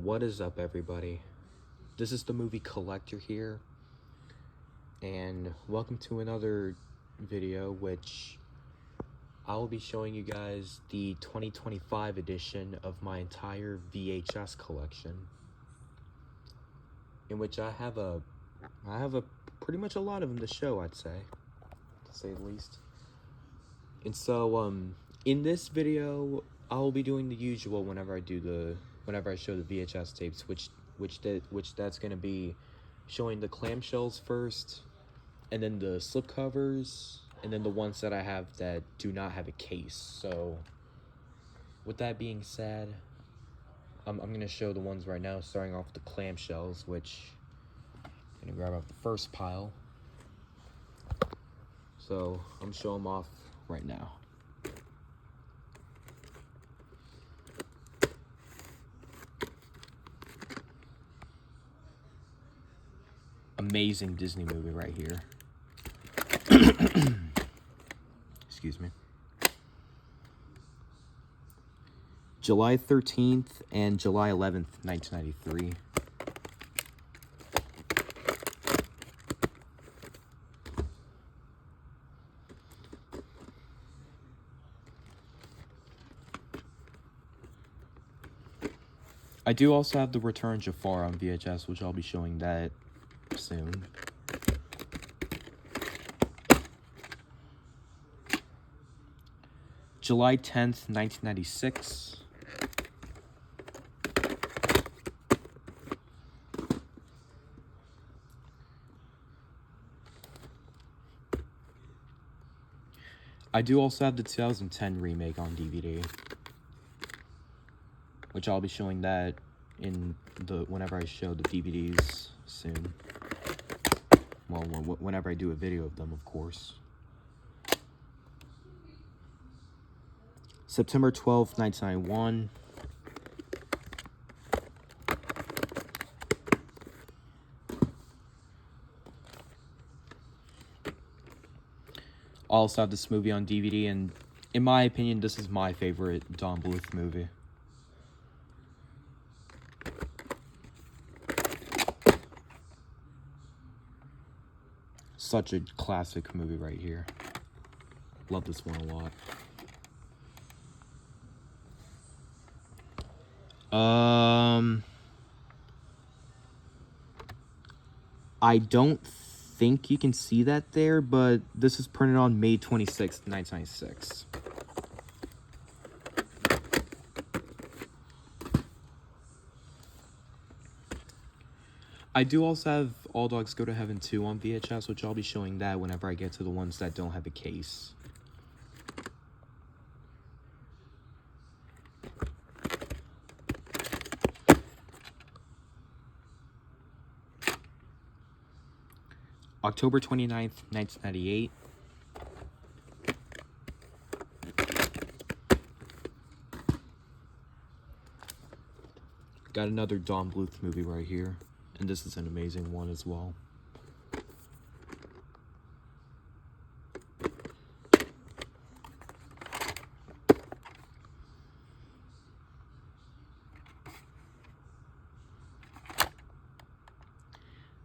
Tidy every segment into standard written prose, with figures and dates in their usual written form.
What is up, everybody? This is the movie collector here, and welcome to another video which I will be showing you guys the 2025 edition of my entire VHS collection, in which I have a pretty much a lot of them to show, I'd say, to say the least. And so in this video I will be doing the usual whenever I show the VHS tapes, which that's gonna be showing the clamshells first, and then the slipcovers, and then the ones that I have that do not have a case. So with that being said, I'm gonna show the ones right now, starting off with the clamshells, which I'm gonna grab up the first pile. So I'm showing them off right now. Amazing Disney movie right here. Excuse me. July 13th and July 11th, 1993. I do also have the Return Jafar on VHS, which I'll be showing that soon. July 10th, 1996. I do also have the 2010 remake on DVD, which I'll be showing that whenever I show the DVDs soon. Well, whenever I do a video of them, of course. September 12th, 1991. I also have this movie on DVD, and in my opinion, this is my favorite Don Bluth movie. Such a classic movie right here. Love this one a lot. I don't think you can see that there, but this is printed on May 26th, 1996. I do also have All Dogs Go to Heaven 2 on VHS, which I'll be showing that whenever I get to the ones that don't have a case. October 29th, 1998. Got another Don Bluth movie right here, and this is an amazing one as well.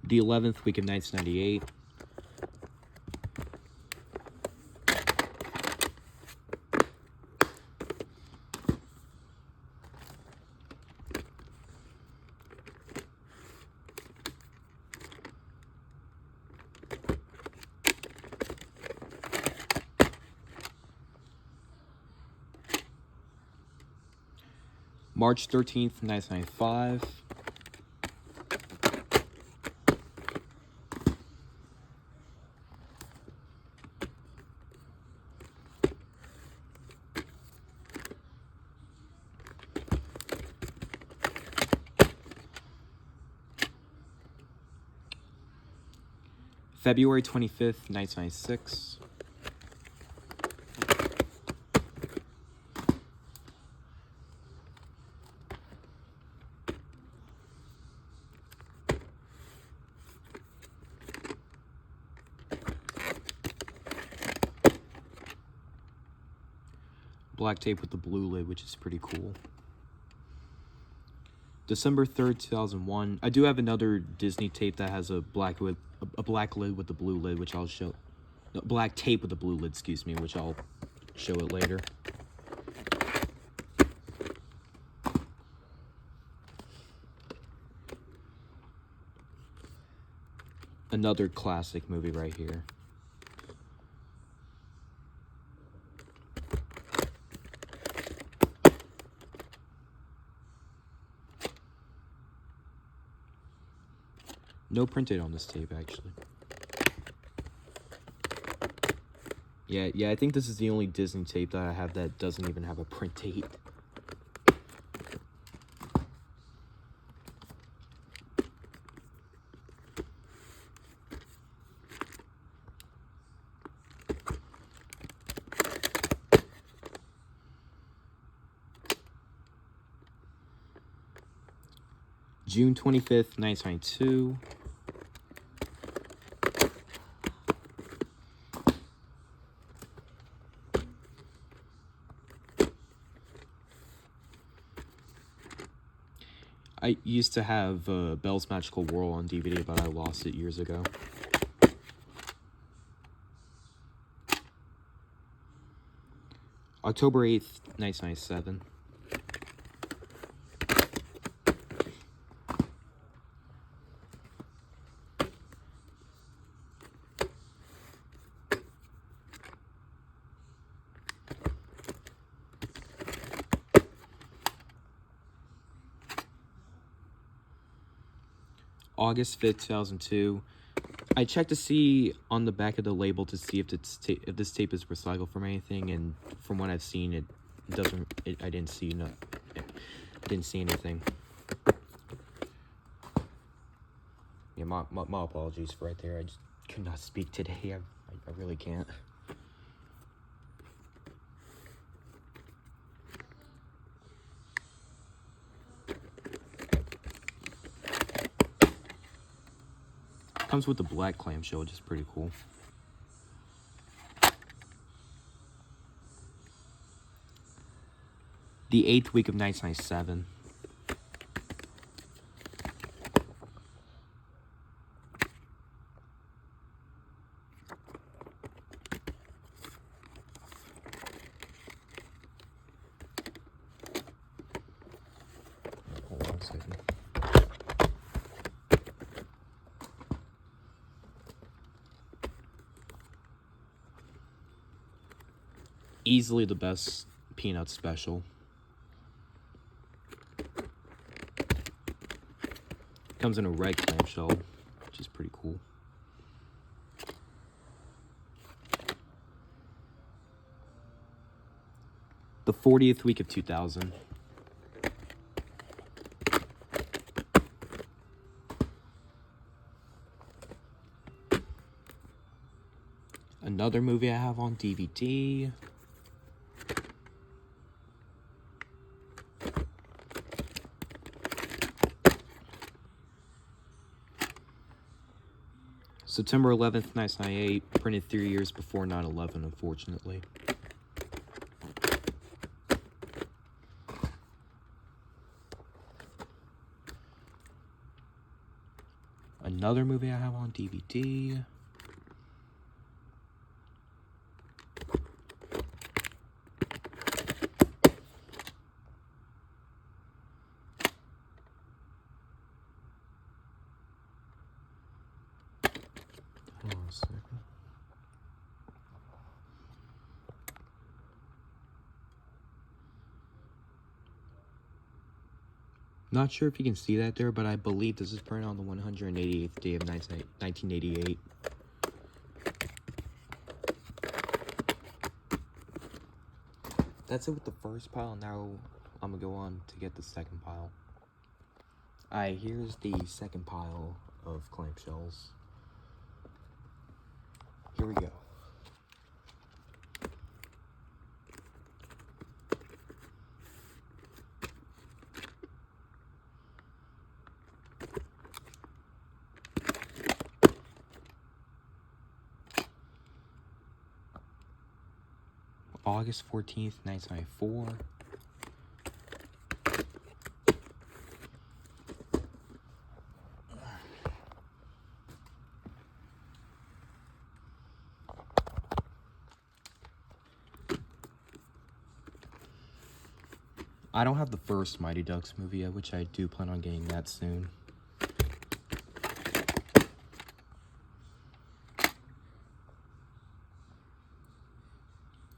The 11th week of 1998. March 13th, 1995. February 25th, 1996. Black tape with the blue lid, which is pretty cool. December 3rd, 2001. I do have another Disney tape that has a black lid with the blue lid, which I'll show. No, black tape with the blue lid, excuse me, which I'll show it later. Another classic movie right here. No printed on this tape, actually. Yeah, I think this is the only Disney tape that I have that doesn't even have a print date. June 25th, 1992. I used to have Belle's Magical World on DVD, but I lost it years ago. October 8th, 1997. August 5th, 2002. I checked to see on the back of the label to see if this tape is recycled from anything, and from what I've seen, it doesn't. I didn't see anything. Yeah, my apologies for right there. I just could not speak today. I really can't. Comes with the black clamshell, which is pretty cool. The 8th week of 1997. Hold on a second. Easily the best peanut special. Comes in a red clamshell, which is pretty cool. The 40th week of 2000. Another movie I have on DVD. September 11th, 1998, printed 3 years before 9/11, unfortunately. Another movie I have on DVD. Hold on a second. Not sure if you can see that there, but I believe this is printed on the 188th day of 1988. That's it with the first pile. Now I'm gonna go on to get the second pile. Alright, here's the second pile of clamshells. Here we go. August 14th, 1994. I don't have the first Mighty Ducks movie yet, which I do plan on getting that soon.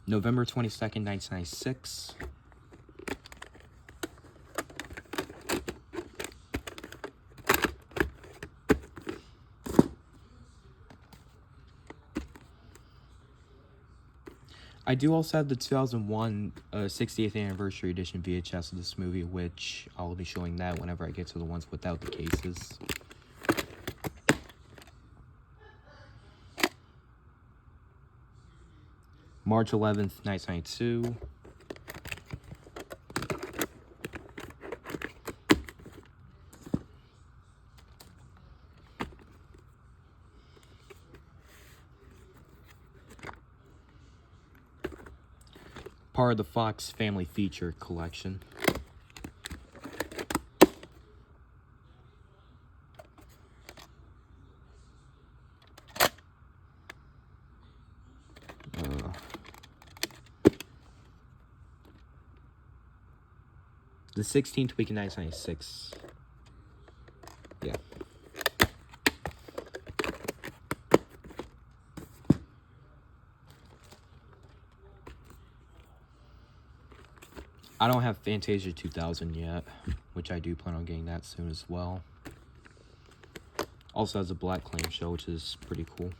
November 22nd, 1996. I do also have the 2001 60th anniversary edition VHS of this movie, which I'll be showing that whenever I get to the ones without the cases. March 11th, 1992. Part of the Fox Family Feature collection. The 16th week in 1996. Yeah. I don't have Fantasia 2000 yet, which I do plan on getting that soon as well. Also has a Black Claim show, which is pretty cool.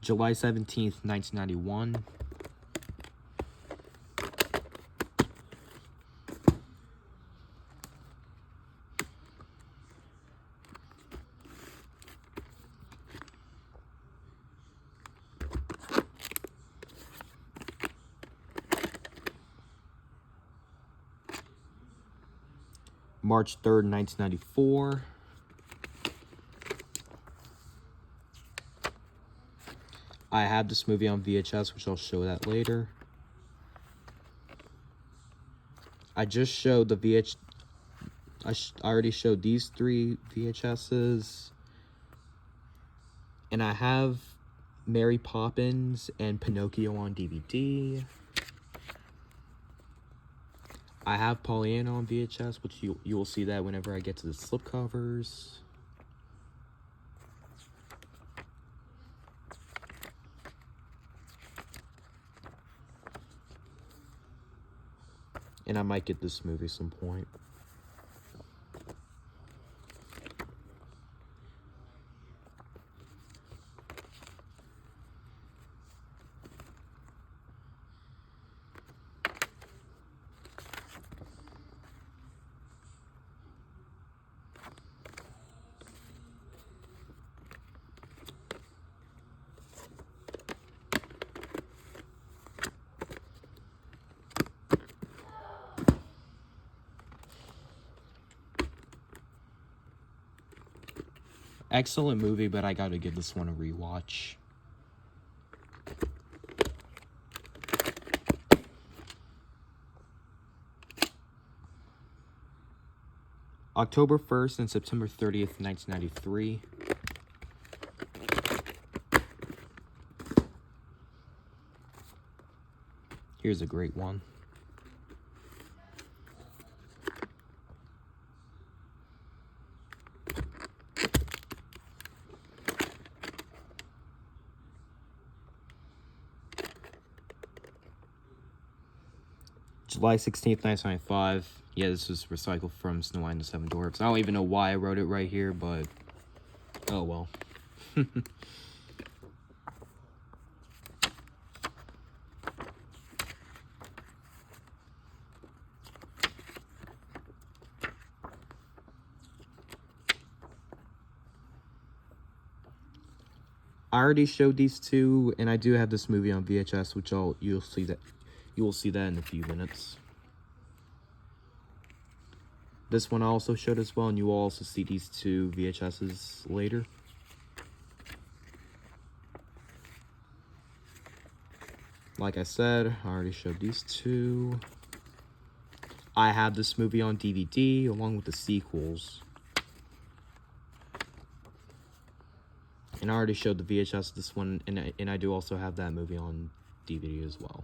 July 17th, 1991. March 3rd, 1994. I have this movie on VHS, which I'll show that later. I just showed the I already showed these 3 VHSs. And I have Mary Poppins and Pinocchio on DVD. I have Pollyanna on VHS, which you will see that whenever I get to the slipcovers. And I might get this movie some point. Excellent movie, but I gotta give this one a rewatch. October 1st and September 30th, 1993. Here's a great one. July 16th, 1995. Yeah, this was recycled from Snow White and the Seven Dwarfs. I don't even know why I wrote it right here, but oh well. I already showed these 2, and I do have this movie on VHS, which you will see that in a few minutes. This one I also showed as well, and you will also see these 2 VHSs later. Like I said, I already showed these 2. I have this movie on DVD along with the sequels. And I already showed the VHS of this one, and I do also have that movie on DVD as well.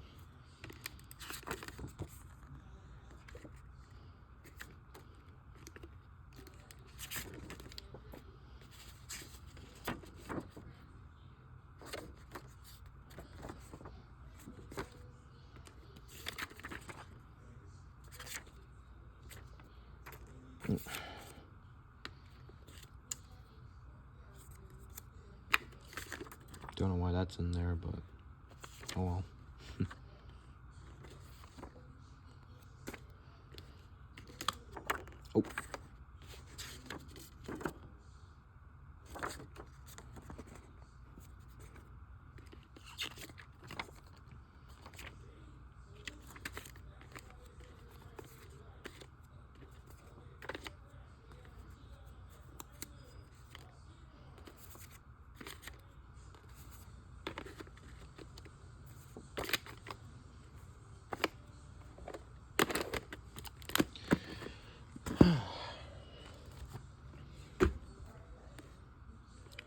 Don't know why that's in there, but oh well. Oh.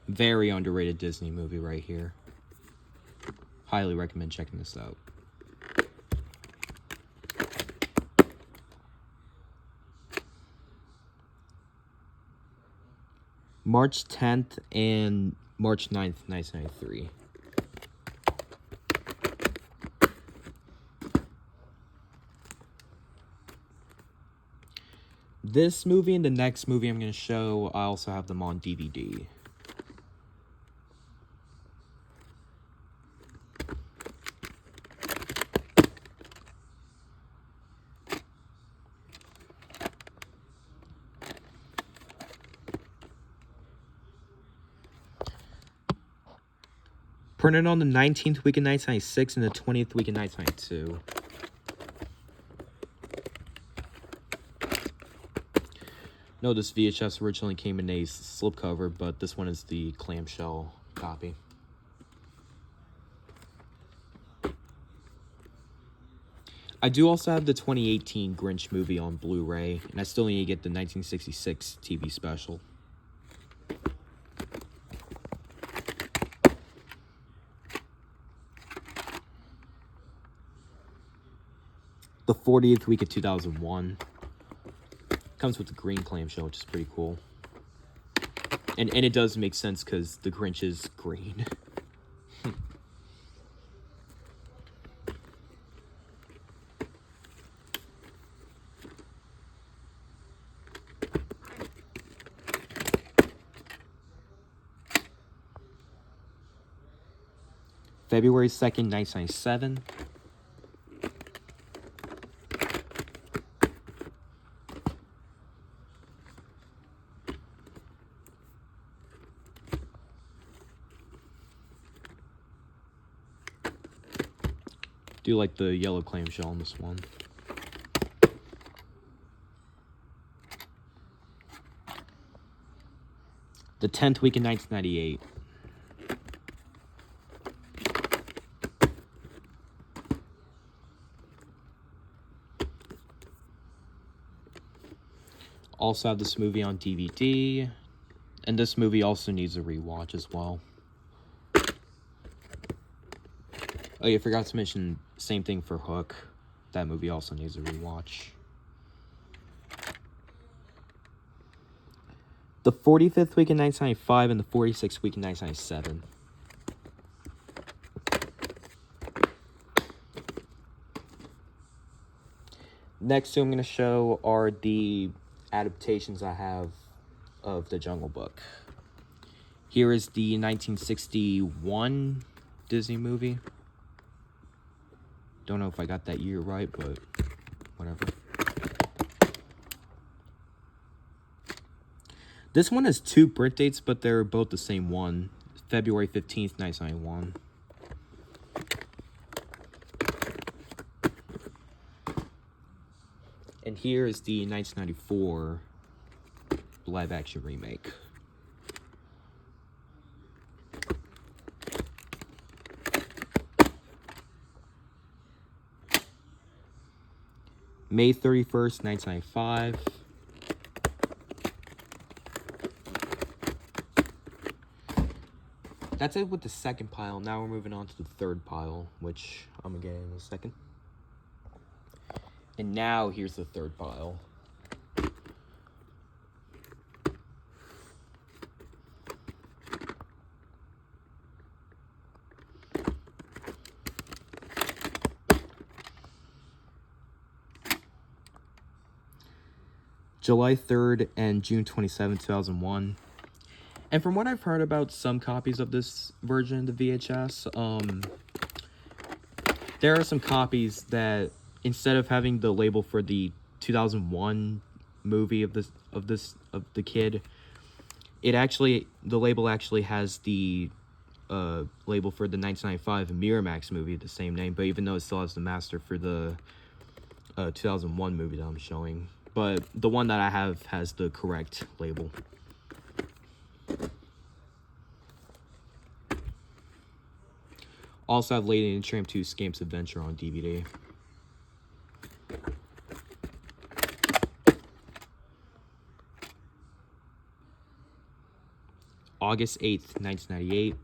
Very underrated Disney movie right here. Highly recommend checking this out. March 10th and March 9th, 1993. This movie and the next movie I'm going to show, I also have them on DVD. Printed on the 19th week of 1996 and the 20th week of 1992. No, this VHS originally came in a slipcover, but this one is the clamshell copy. I do also have the 2018 Grinch movie on Blu-ray, and I still need to get the 1966 TV special. The 40th week of 2001. Comes with the green clamshell, which is pretty cool. And it does make sense because the Grinch is green. February 2nd, 1997. Do like the yellow clamshell on this one. The 10th week in 1998. Also have this movie on DVD. And this movie also needs a rewatch as well. Oh yeah, I forgot to mention, same thing for Hook. That movie also needs a rewatch. The 45th week in 1995 and the 46th week in 1997. Next two I'm going to show are the adaptations I have of The Jungle Book. Here is the 1961 Disney movie. Don't know if I got that year right, but whatever. This one has two print dates, but they're both the same one. February 15th, 1991. And here is the 1994 live-action remake. May 31st, 1995. that's it with the second pile. Now we're moving on to the third pile, which I'm gonna get in a second. And now here's the third pile. July 3rd and June 27, 2001. And from what I've heard about some copies of this version of the VHS, there are some copies that instead of having the label for the 2001 movie of the kid, the label actually has the label for the 1995 Miramax movie, the same name, but even though it still has the master for the 2001 movie that I'm showing. But the one that I have has the correct label. Also have Lady and the Tramp 2 Scamp's Adventure on DVD. August 8th, 1998.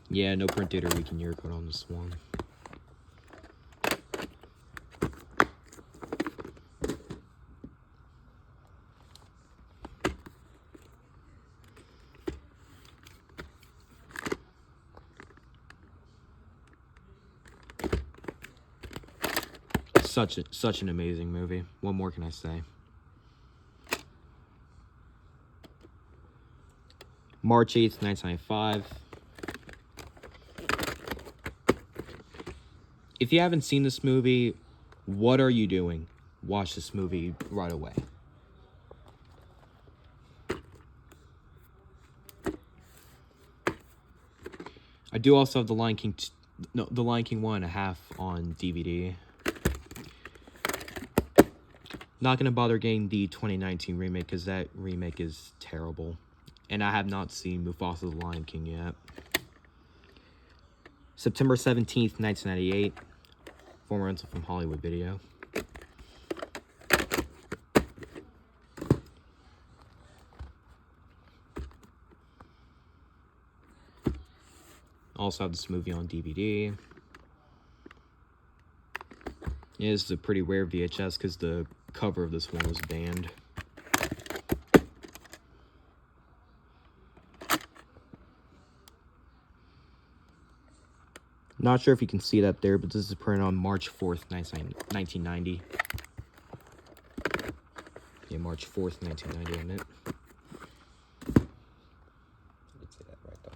Yeah, no print date or week and year code on this one. Such an amazing movie. What more can I say? March 8th, 1995. If you haven't seen this movie, what are you doing? Watch this movie right away. I do also have The Lion King, The Lion King 1.5 on DVD. Not gonna bother getting the 2019 remake because that remake is terrible. And I have not seen Mufasa's The Lion King yet. September 17th, 1998. Former rental from Hollywood Video. Also have this movie on DVD. Yeah, this is a pretty rare VHS because the cover of this one was banned. Not sure if you can see that there, but this is printed on March 4th, 1990. Yeah, March 4th, 1990, I meant. I did say that right, though.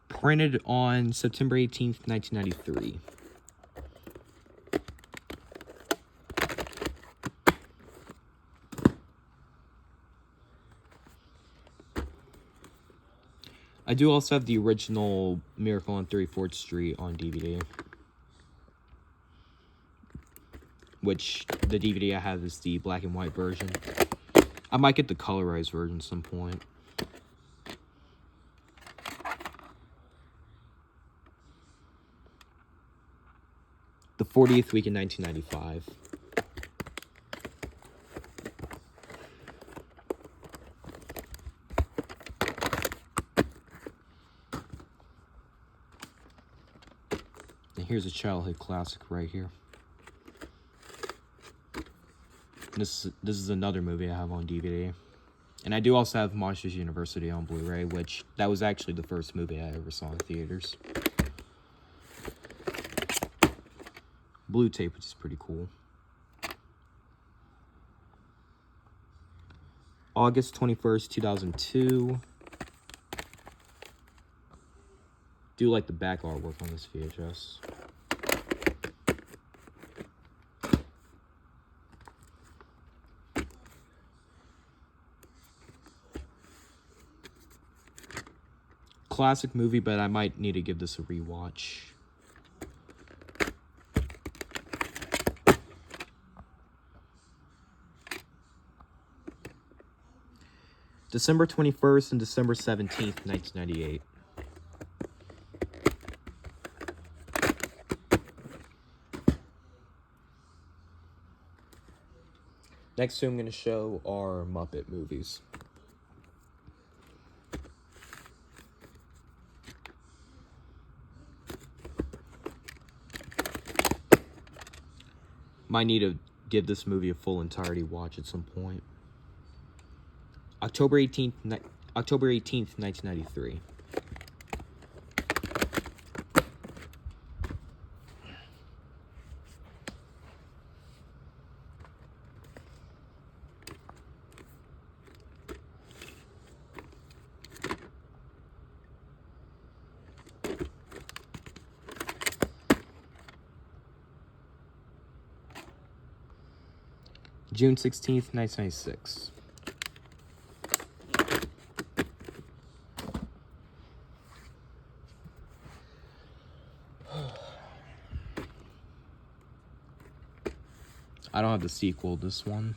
Printed on September 18th, 1993. I do also have the original Miracle on 34th Street on DVD. Which, the DVD I have is the black and white version. I might get the colorized version at some point. The 40th week in 1995. And here's a childhood classic right here. This is another movie I have on DVD. And I do also have Monsters University on Blu-ray, which that was actually the first movie I ever saw in theaters. Blue tape, which is pretty cool. August 21st, 2002. Do like the back artwork on this VHS. classic movie, but I might need to give this a rewatch. December 21st and December 17th, 1998. Next two I'm going to show are Muppet movies. Might need to give this movie a full entirety watch at some point. October 18th, 1993. June 16th, 1996. I don't have the sequel, this one.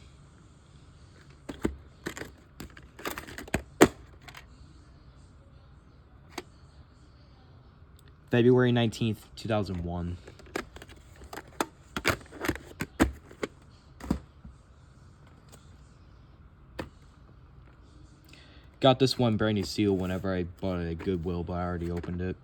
February 19th, 2001. Got this one brand new seal whenever I bought it at Goodwill, but I already opened it.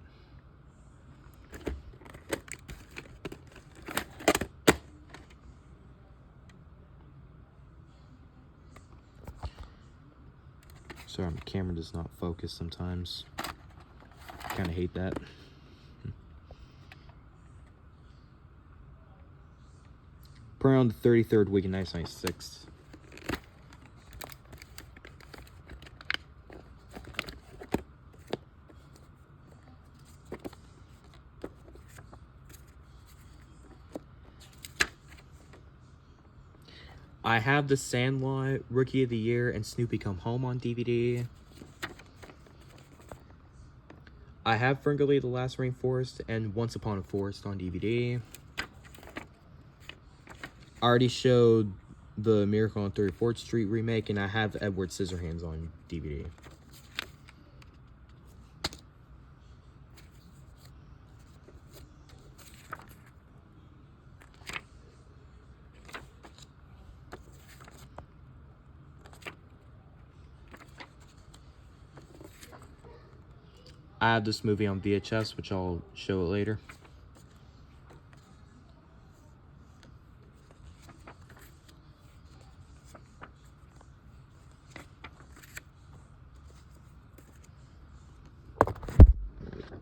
Sorry, my camera does not focus sometimes. Kind of hate that. Premiere on the 33rd week in 1996. I have The Sandlot, Rookie of the Year, and Snoopy Come Home on DVD. I have Ferngully the Last Rainforest and Once Upon a Forest on DVD. I already showed the Miracle on 34th Street remake, and I have Edward Scissorhands on DVD. I have this movie on VHS, which I'll show it later.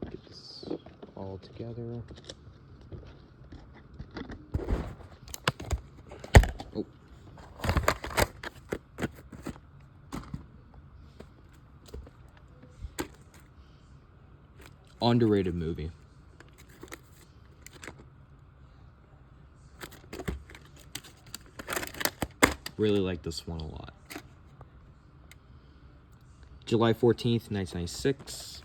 Get this all together. Oh. Underrated movie. Really like this one a lot. July 14th, 1996.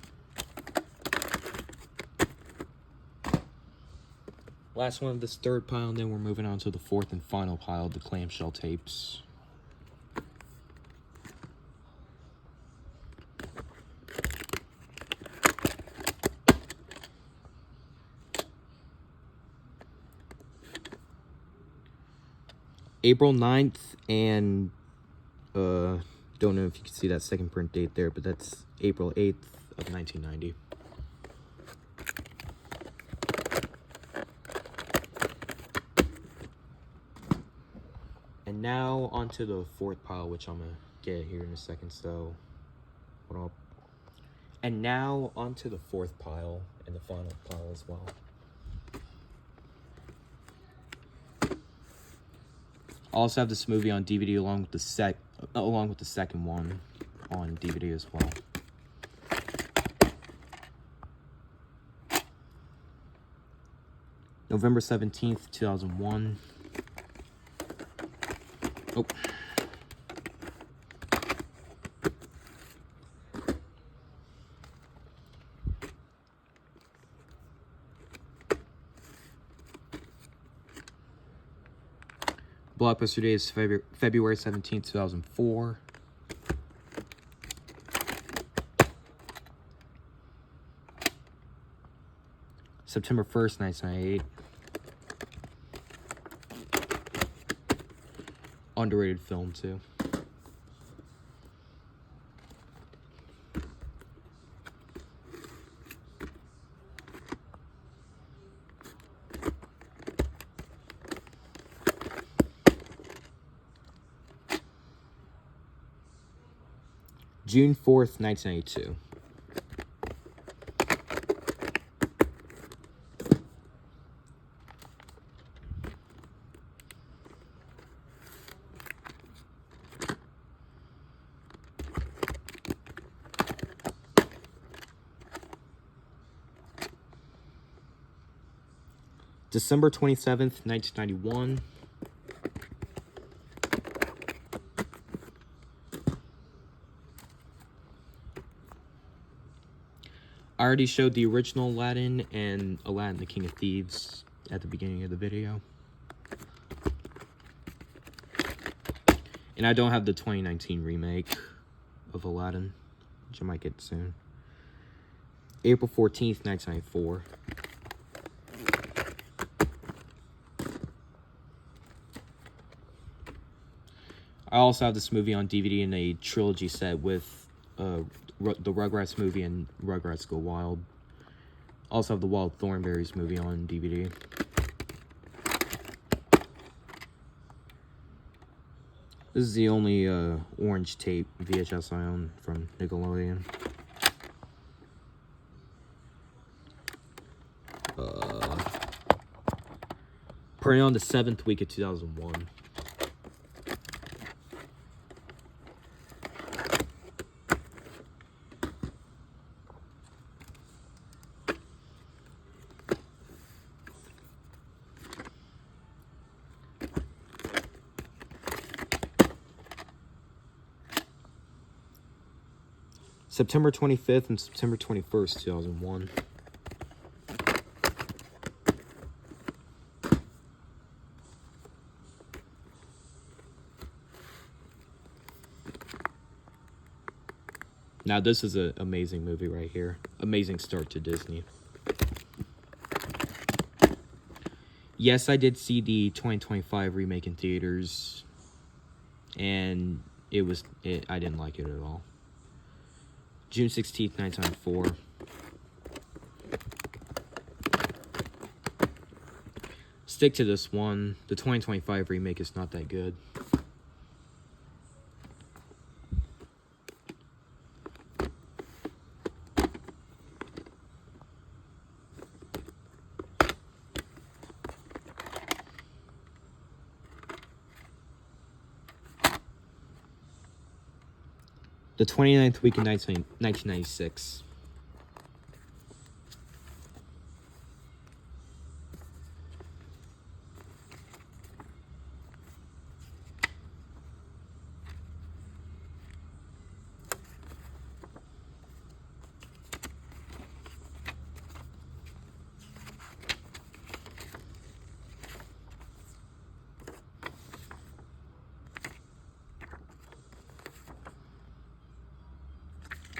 Last one of this third pile, and then we're moving on to the fourth and final pile, the clamshell tapes. April 9th, and don't know if you can see that second print date there, but that's April 8th of 1990. And now onto the fourth pile, which I'm gonna get here in a second, so hold on. And now onto the fourth pile and the final pile as well. I also have this movie on DVD along with the second one on DVD as well. November 17th, 2001. Oh. Blockbuster Day is February 17th, 2004. September 1st, 1998. Underrated film, too. June 4th, 1992. December 27th, 1991. I already showed the original Aladdin and Aladdin the King of Thieves at the beginning of the video. And I don't have the 2019 remake of Aladdin, which I might get soon. April 14th, 1994. I also have this movie on DVD in a trilogy set with the Rugrats movie and Rugrats Go Wild. Also have the Wild Thornberrys movie on DVD. This is the only orange tape VHS I own from Nickelodeon. Printed on the 7th week of 2001. September 25th and September 21st, 2001. Now, this is an amazing movie right here. Amazing start to Disney. Yes, I did see the 2025 remake in theaters, and I didn't like it at all. June 16th, 1994. Stick to this one. The 2025 remake is not that good. The 29th week in 1996.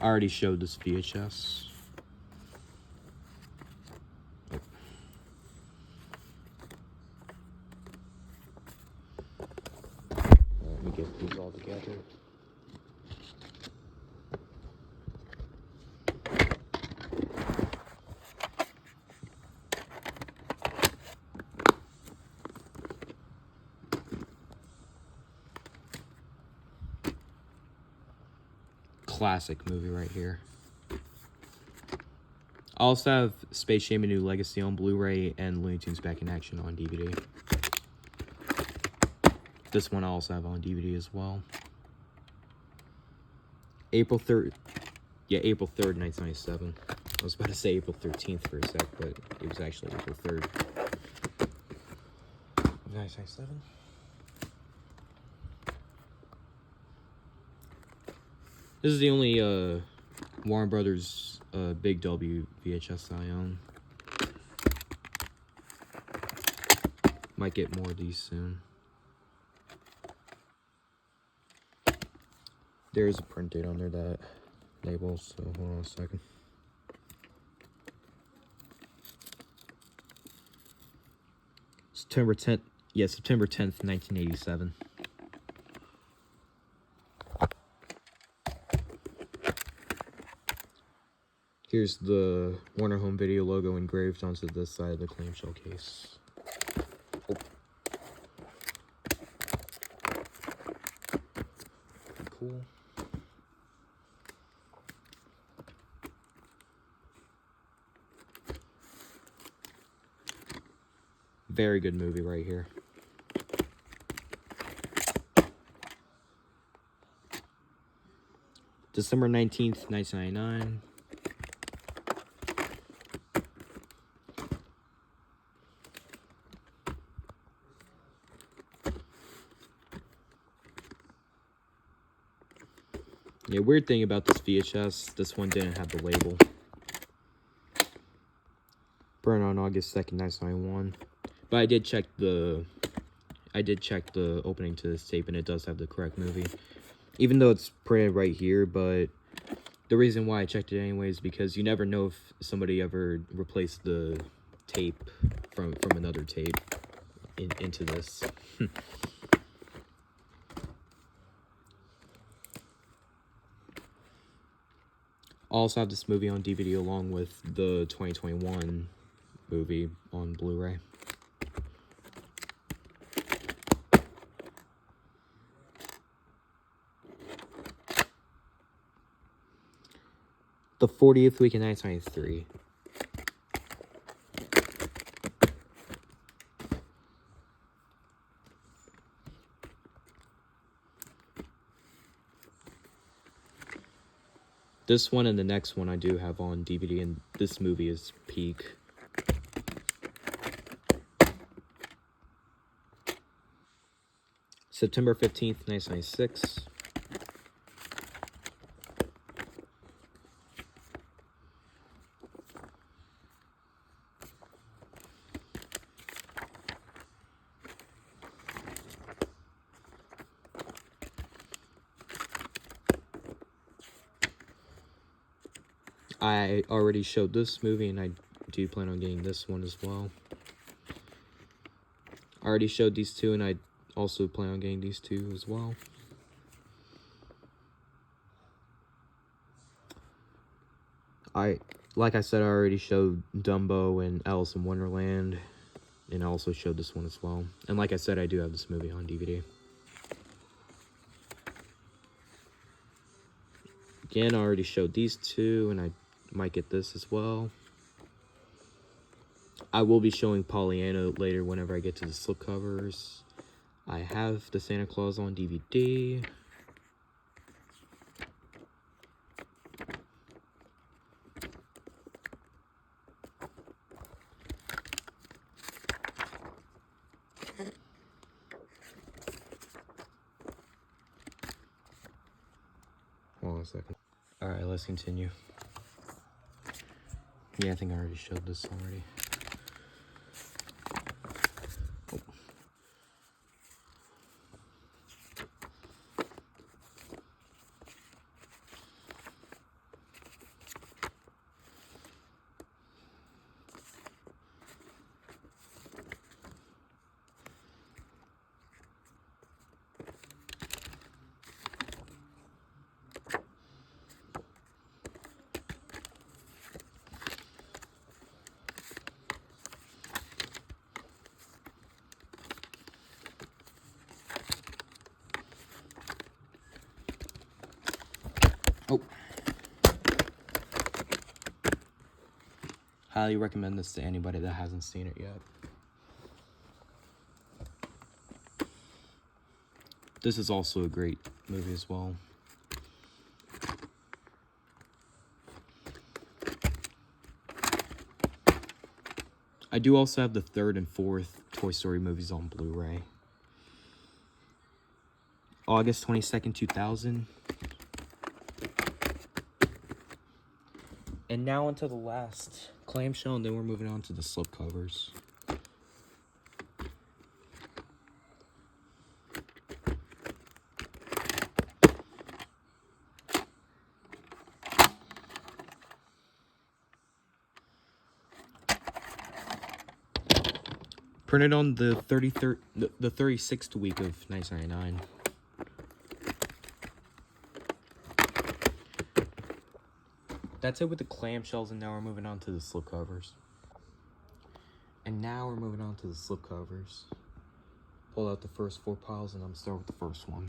I already showed this VHS. Oh. Let me get these all together. Classic movie right here. I also have Space Jam: A New Legacy on Blu-ray and Looney Tunes Back in Action on DVD. This one I also have on DVD as well. April 3rd. Yeah, April 3rd, 1997. I was about to say April 13th for a sec, but it was actually April 3rd. 1997. This is the only Warner Brothers Big W VHS I own. Might get more of these soon. There's a print date on there that labels, so hold on a second. September 10th, yeah, September 10th, 1987. Here's the Warner Home Video logo engraved onto this side of the clamshell case. Oh. Pretty cool. Very good movie right here. December 19th, 1999. Yeah, weird thing about this VHS, this one didn't have the label. Burned on August 2nd, 1991. But I did check the opening to this tape, and it does have the correct movie. Even though it's printed right here, but the reason why I checked it anyway is because you never know if somebody ever replaced the tape from another tape into this. I also have this movie on DVD along with the 2021 movie on Blu-ray. The 40th week in 1993. This one and the next one I do have on DVD, and this movie is peak. September 15th, 1996. I already showed this movie, and I do plan on getting this one as well. I already showed these two, and I also plan on getting these two as well. Like I said, I already showed Dumbo and Alice in Wonderland, and I also showed this one as well. And like I said, I do have this movie on DVD. Again, I already showed these two, and I might get this as well. I will be showing Pollyanna later whenever I get to the slipcovers. I have the Santa Claus on DVD. Hold on a second. Alright, let's continue. Yeah, I think I already showed this already. Oh. Oh. Highly recommend this to anybody that hasn't seen it yet. This is also a great movie as well. I do also have the 3rd and 4th Toy Story movies on Blu-ray. August 22nd, 2000. And now until the last clamshell, and then we're moving on to the slipcovers. Printed on the 36th week of 1999. That's it with the clamshells, and now we're moving on to the slipcovers. Pull out the first 4 piles, and I'm gonna start with the first one.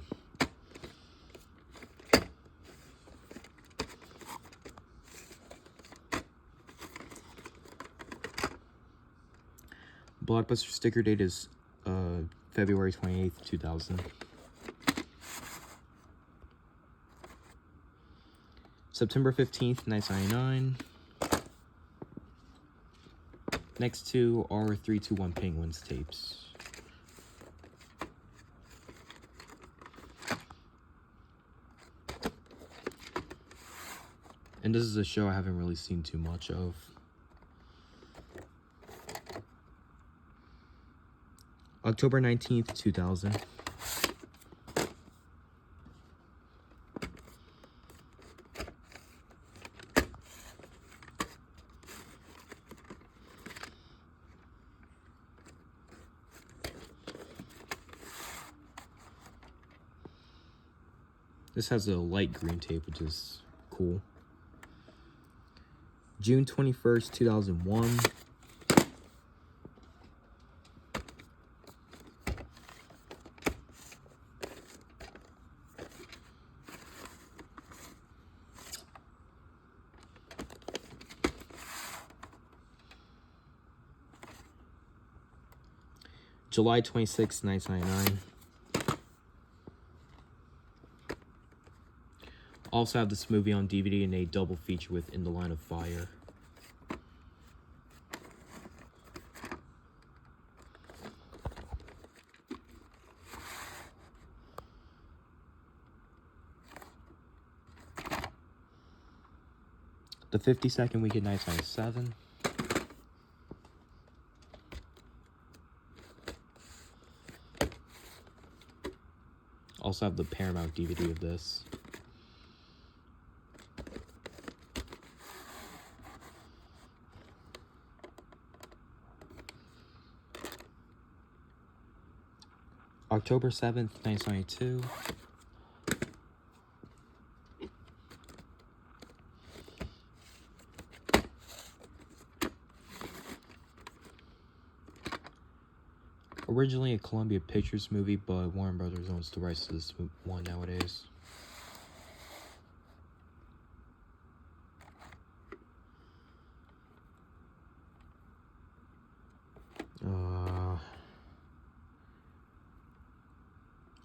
Blockbuster sticker date is February 28th, 2000. September 15th, 1999. Next two are 321 Penguins tapes. And this is a show I haven't really seen too much of. October 19th, 2000. This has a light green tape, which is cool. June 21st, 2001. July 26th, 1999. Also have this movie on DVD in a double feature with In the Line of Fire. The 52nd week in 1997. Also have the Paramount DVD of this. October 7th, 1992. Originally a Columbia Pictures movie, but Warner Brothers owns the rights to this one nowadays.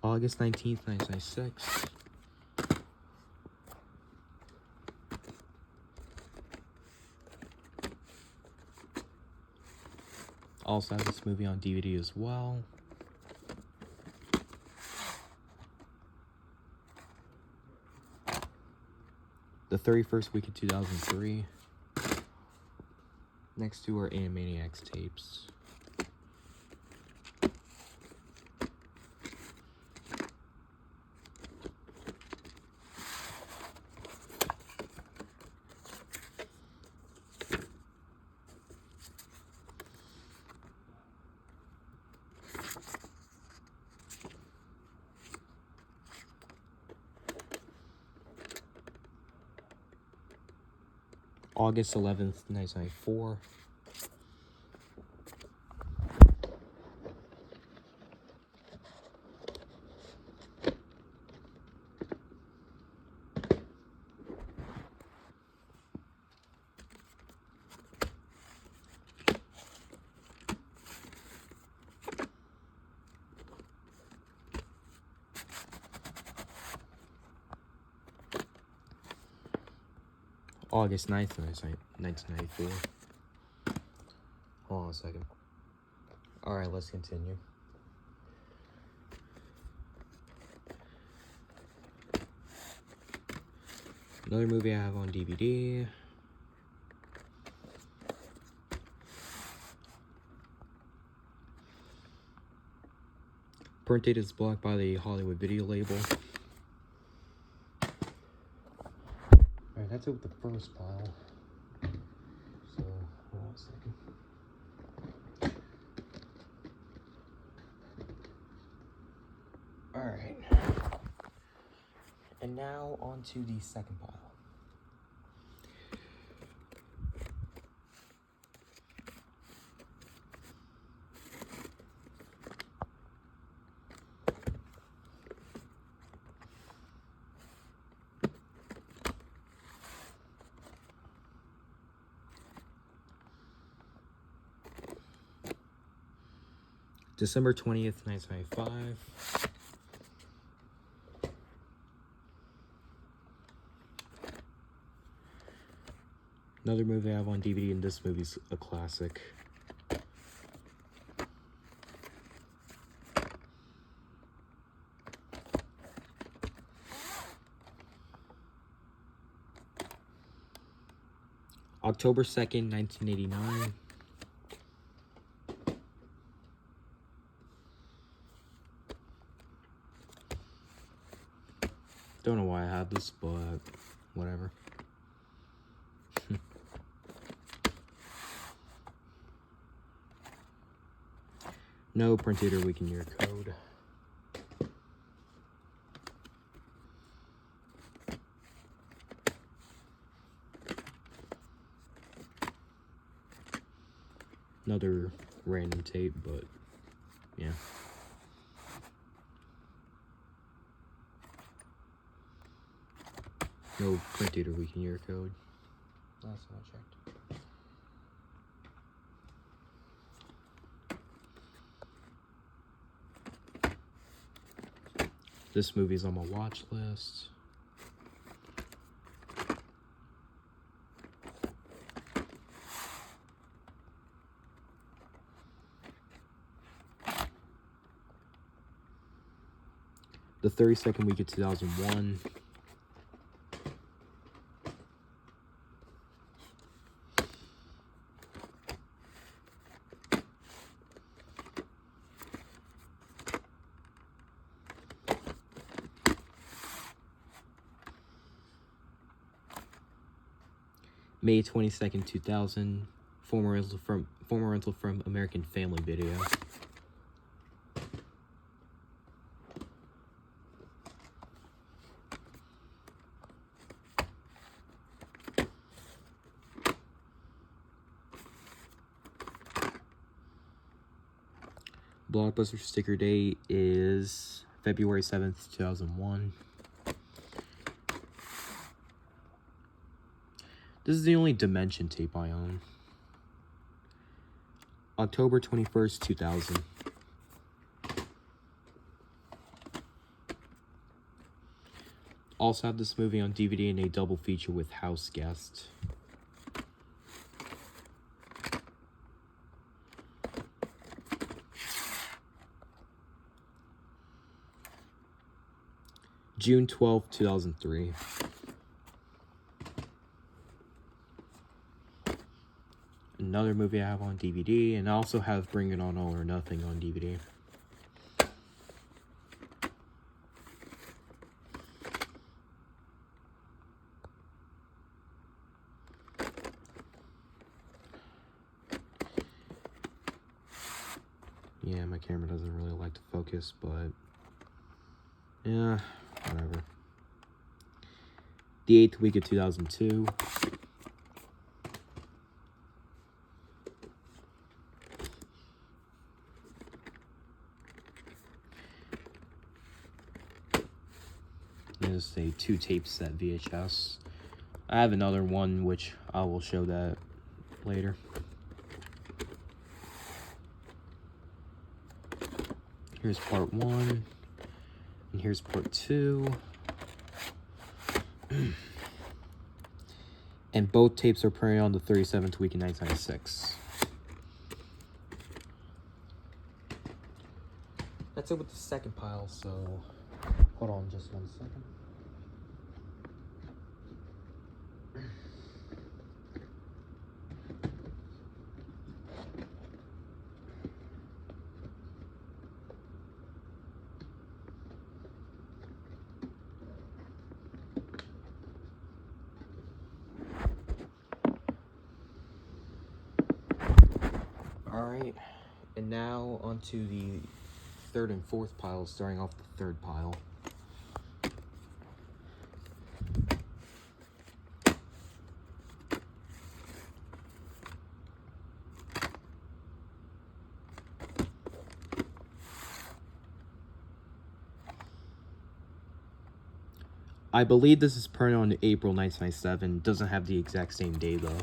August 19th, 1996. Also have this movie on DVD as well. The 31st week of 2003. Next two are Animaniacs tapes. August 11th, 1994. August 9th, 1994. Hold on a second. Alright, let's continue. Another movie I have on DVD. Print date is blocked by the Hollywood video label. Alright, that's it with the first pile. So, hold on a second. Alright. And now on to the second pile. December 20th, 1995. Another movie I have on DVD, and this movie's a classic. October 2nd, 1989. Don't know why I have this, but whatever. No printed or weaken your code. Another random tape, but yeah. No printed or weaken your code. Last time I checked. This movie's on my watch list. The 32nd week of 2001. May 22nd, 2000. Former rental from American Family Video. Blockbuster sticker date is February 7th, 2001. This is the only Dimension tape I own. October 21st, 2000. Also have this movie on DVD in a double feature with House Guest. June 12th, 2003. Another movie I have on DVD, and I also have Bring It On All or Nothing on DVD. Yeah, my camera doesn't really like to focus, but yeah, whatever. The 8th week of 2002. There's a 2-tape set VHS. I have another one, which I will show that later. Here's part 1, and here's part 2. And both tapes are printed on the 37th week in 1996. That's it with the second pile, so hold on just 1 second. Alright, and now onto the third and fourth pile, starting off the third pile. I believe this is printed on April 1997. Doesn't have the exact same day though.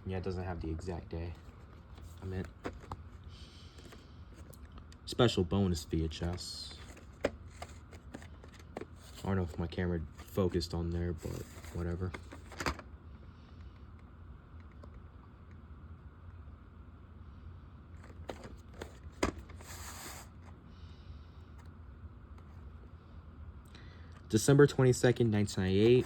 Yeah, it doesn't have the exact day. I meant special bonus VHS. I don't know if my camera focused on there, but whatever. December 22nd, 1998.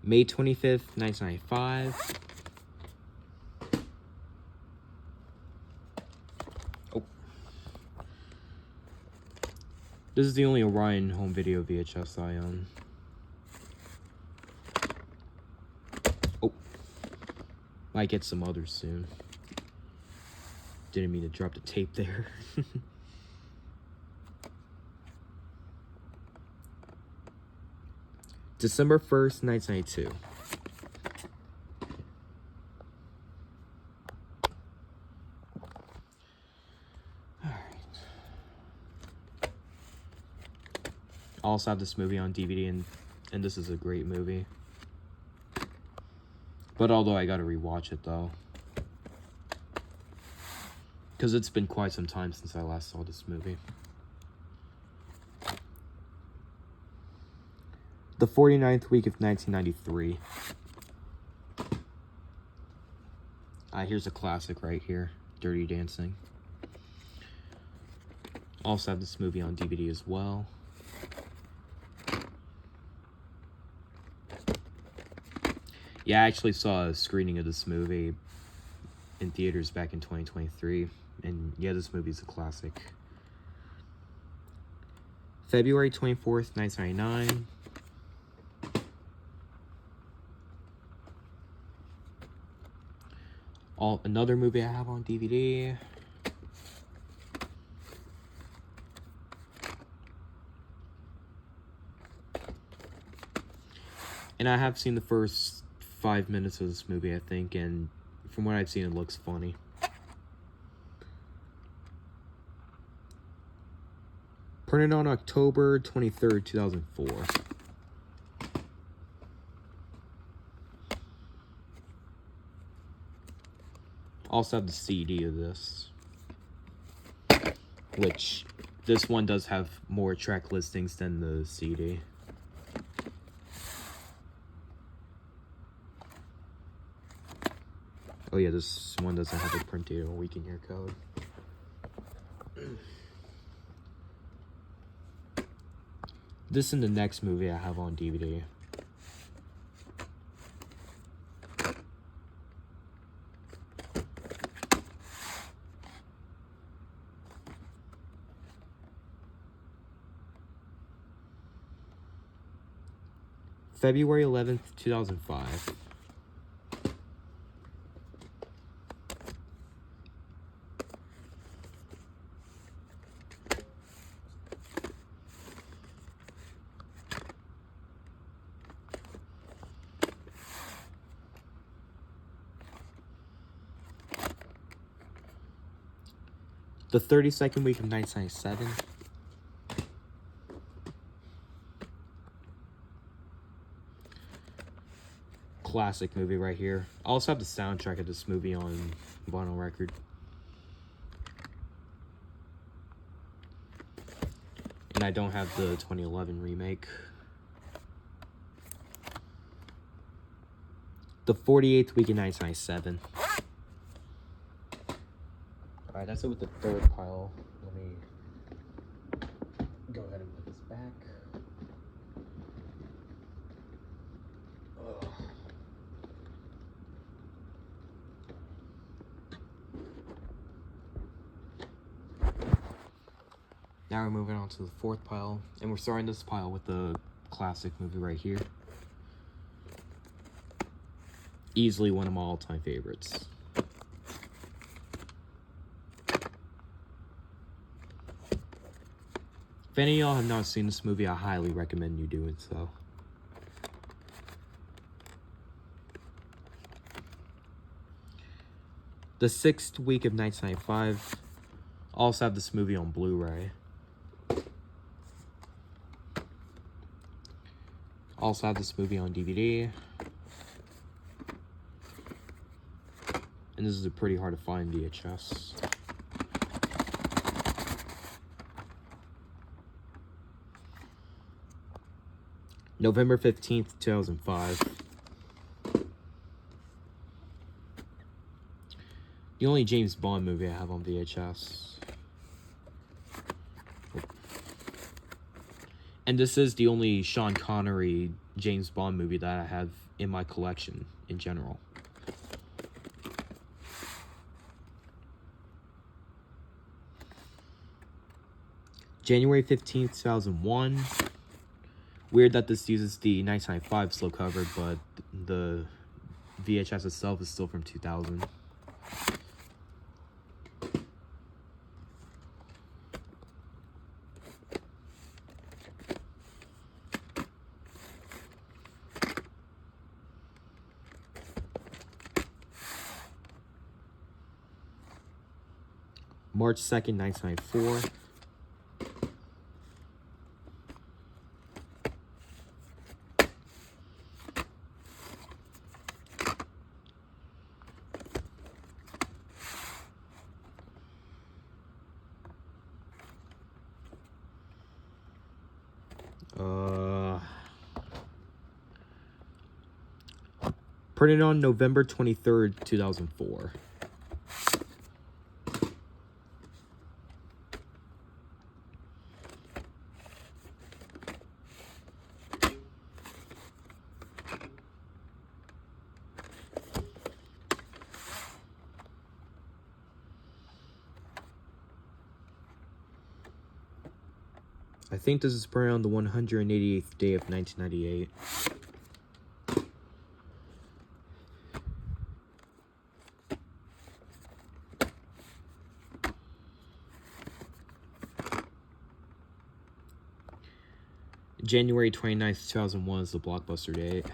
May 25th, 1995. Oh. This is the only Orion home video VHS I own. Oh. Might get some others soon. Didn't mean to drop the tape there. December 1st, 1992. Alright. I also have this movie on DVD, and this is a great movie. But although I gotta rewatch it though. Because it's been quite some time since I last saw this movie. The 49th week of 1993. Here's a classic right here. Dirty Dancing. Also have this movie on DVD as well. Yeah, I actually saw a screening of this movie in theaters back in 2023. And yeah, this movie's a classic. February 24th, 1999. Another movie I have on DVD. And I have seen the first 5 minutes of this movie, I think, and from what I've seen, it looks funny. Printed on October 23rd, 2004. Also have the CD of this, which this one does have more track listings than the CD. Oh yeah, this one doesn't have a print date or week in year code. This and the next movie I have on DVD. February 11th, 2005. The 32nd week of 1997. Classic movie right here. I also have the soundtrack of this movie on vinyl record. And I don't have the 2011 remake. The 48th week of 1997. Alright, that's it with the third pile. Let me go ahead and put this back. Ugh. Now we're moving on to the fourth pile, and we're starting this pile with the classic movie right here. Easily one of my all-time favorites. If any of y'all have not seen this movie, I highly recommend you doing so. The 6th week of 1995. Also have this movie on Blu-ray. Also have this movie on DVD. And this is a pretty hard to find VHS. November 15th, 2005. The only James Bond movie I have on VHS. And this is the only Sean Connery James Bond movie that I have in my collection in general. January 15th, 2001. Weird that this uses the 1995 slow cover, but the VHS itself is still from 2000. March 2nd, 1994. Printed on November 23rd, 2004. I think this is printed on the 188th day of 1998. January 29th, 2001 is the blockbuster date.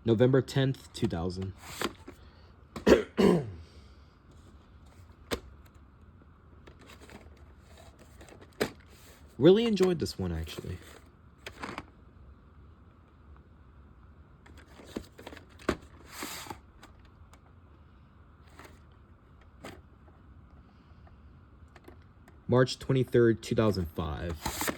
November 10th, 2000. Really enjoyed this one, actually. March 23rd, 2005.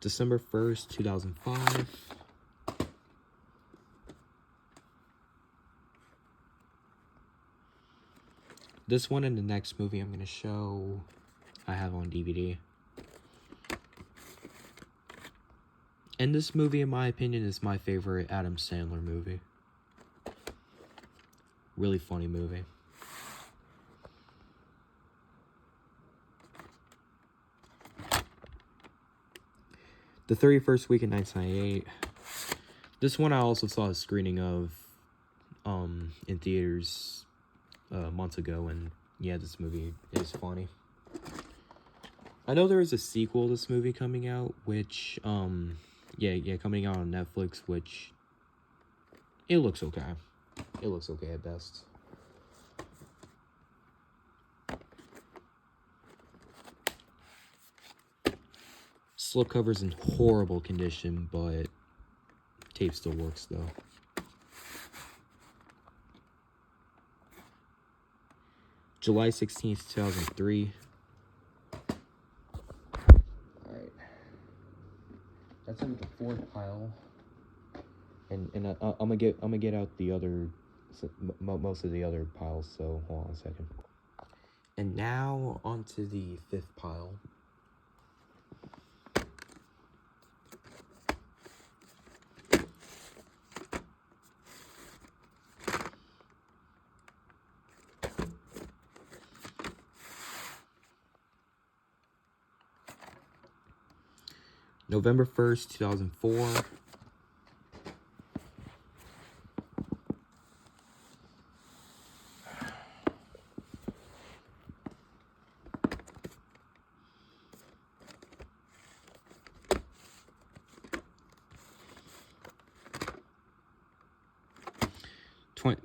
December 1st, 2005. This one and the next movie I'm going to show, I have on DVD. And this movie, in my opinion, is my favorite Adam Sandler movie. Really funny movie. The 31st week in 1998. This one I also saw a screening of in theaters months ago, and yeah, this movie is funny. I know there is a sequel to this movie coming out, which coming out on Netflix, which it looks okay. It looks okay at best. Slipcover's in horrible condition, but tape still works though. July 16th, 2003. Alright. That's in the fourth pile. And I'm gonna get out the other, most of the other piles. So hold on a second. And now onto the fifth pile. November 1st, 2004.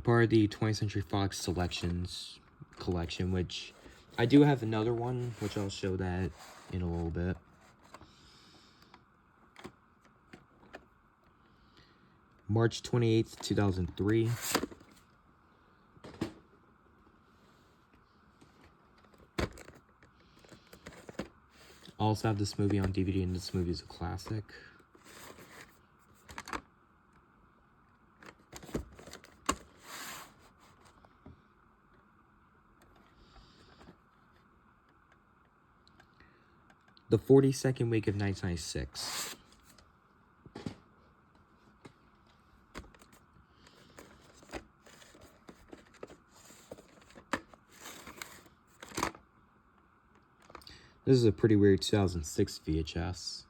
Part of the 20th Century Fox Selections collection, which I do have another one, which I'll show that in a little bit. March 28th, 2003. I also have this movie on DVD, and this movie is a classic. The 42nd week of 1996. This is a pretty weird 2006 VHS.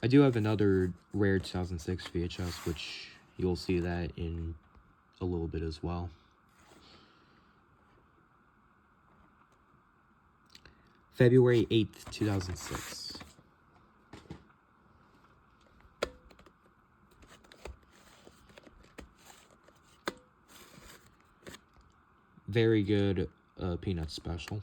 I do have another rare 2006 VHS, which you'll see that in a little bit as well. February 8th, 2006. Very good peanut special.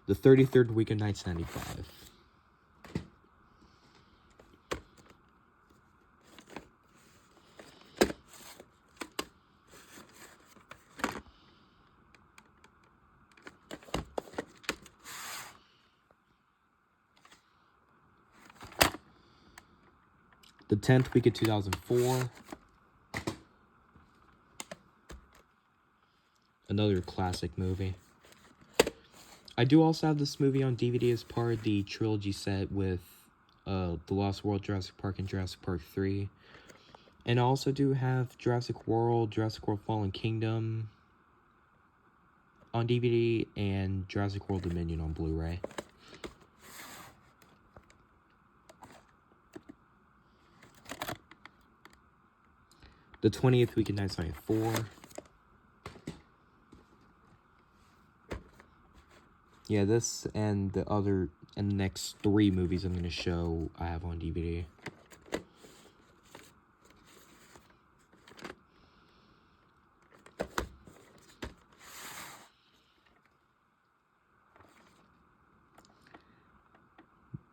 The 33rd week of 1995. The 10th week of 2004. Another classic movie. I do also have this movie on DVD as part of the trilogy set with The Lost World, Jurassic Park, and Jurassic Park 3. And I also do have Jurassic World Fallen Kingdom on DVD, and Jurassic World Dominion on Blu-ray. The 20th week of 1994. Yeah, this and the next three movies I'm going to show I have on DVD.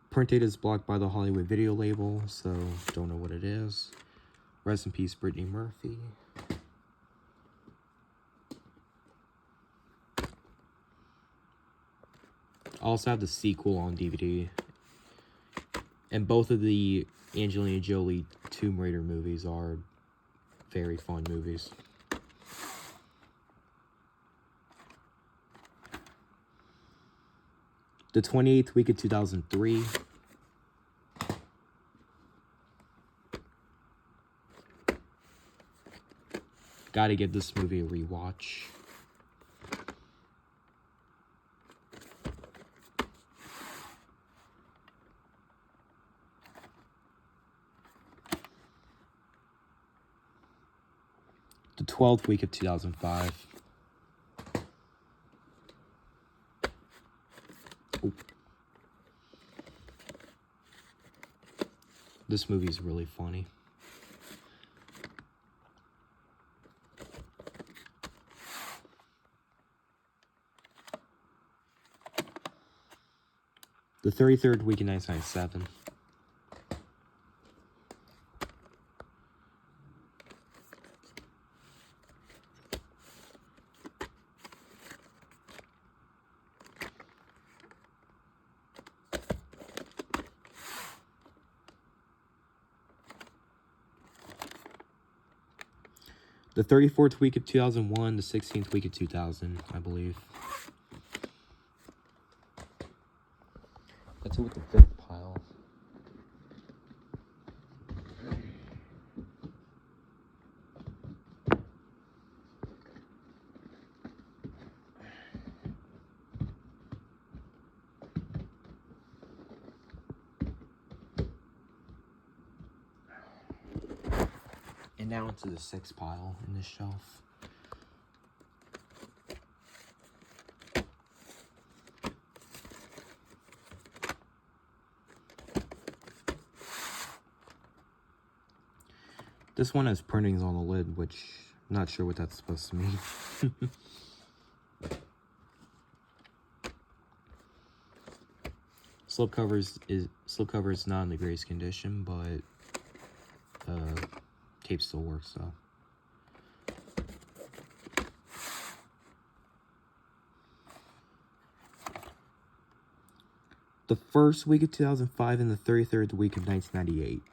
Print date is blocked by the Hollywood video label, so don't know what it is. Rest in peace, Brittany Murphy. I also have the sequel on DVD. And both of the Angelina Jolie Tomb Raider movies are very fun movies. The 28th week of 2003. Gotta give this movie a rewatch. The 12th week of 2005. Oh. This movie is really funny. The 33rd week in 1997. The 34th week of 2001, the 16th week of 2000, I believe. Let's go with the 5th pile. And now into the 6th pile in this shelf. This one has printings on the lid, which I'm not sure what that's supposed to mean. Slipcover is not in the greatest condition, but tape still works though. The 1st week of 2005 and the 33rd week of 1998.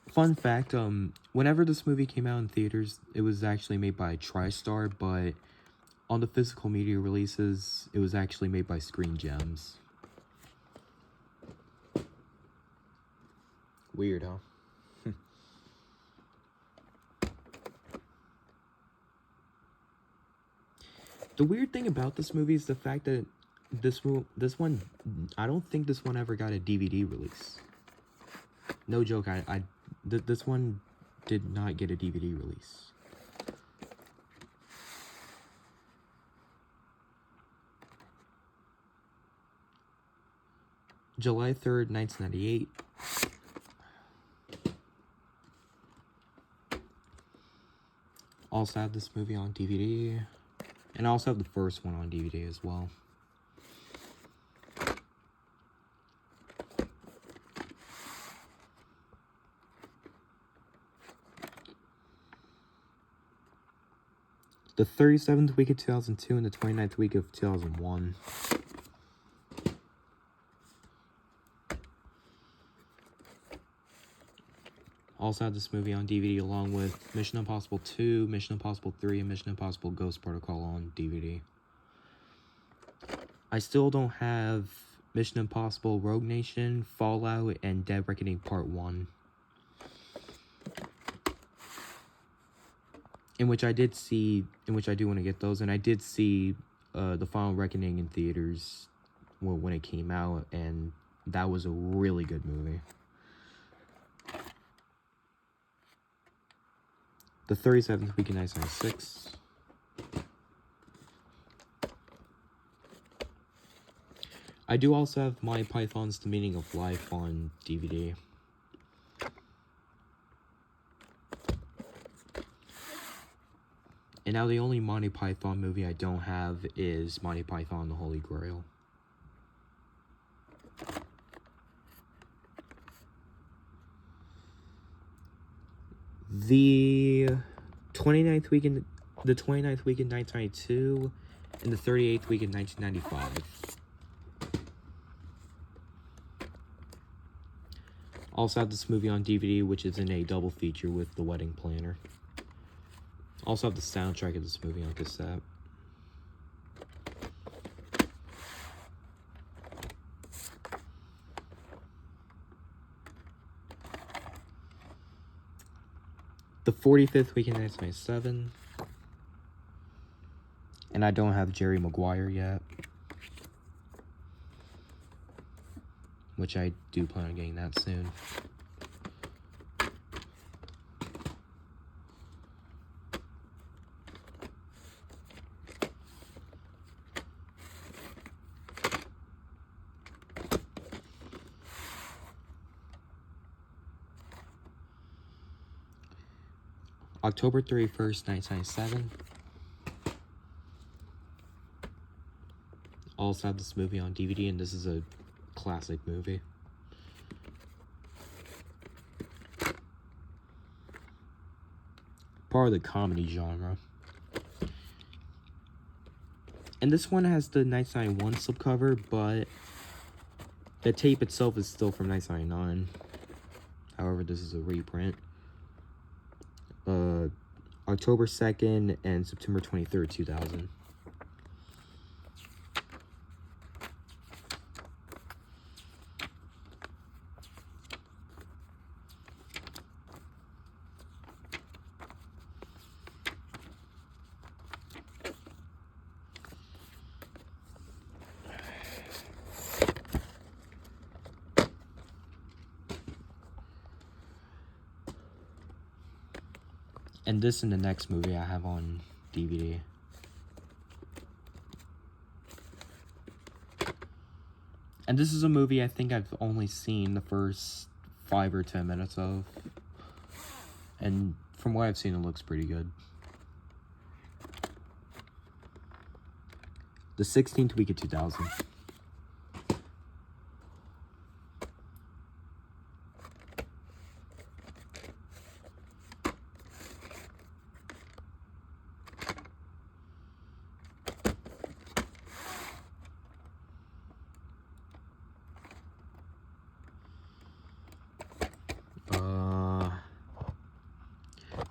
Fun fact, whenever this movie came out in theaters, it was actually made by TriStar, but on the physical media releases, it was actually made by Screen Gems. Weird, huh? The weird thing about this movie is the fact that this one, I don't think this one ever got a DVD release. No joke, this one did not get a DVD release. July 3rd, 1998. Also have this movie on DVD. And I also have the first one on DVD as well. The 37th week of 2002 and the 29th week of 2001. Also have this movie on DVD along with Mission Impossible 2, Mission Impossible 3, and Mission Impossible Ghost Protocol on DVD. I still don't have Mission Impossible Rogue Nation, Fallout, and Dead Reckoning Part 1. In which I do want to get those, and I did see The Final Reckoning in theaters when it came out, and that was a really good movie. The 37th week in 1996. I do also have Monty Python's The Meaning of Life on DVD. And now the only Monty Python movie I don't have is Monty Python The Holy Grail. The 29th week in 1992 and the 38th week in 1995. Also have this movie on DVD, which is in a double feature with The Wedding Planner. Also have the soundtrack of this movie on cassette. The 45th week in 1997. And I don't have Jerry Maguire yet. Which I do plan on getting that soon. October 31st, 1997. Also have this movie on DVD, and this is a classic movie. Part of the comedy genre. And this one has the 1991 slipcover, but the tape itself is still from 1999. However, this is a reprint. October 2nd and September 23rd, 2000. And this and the next movie I have on DVD. And this is a movie I think I've only seen the first 5 or 10 minutes of. And from what I've seen, it looks pretty good. The 16th week of 2000.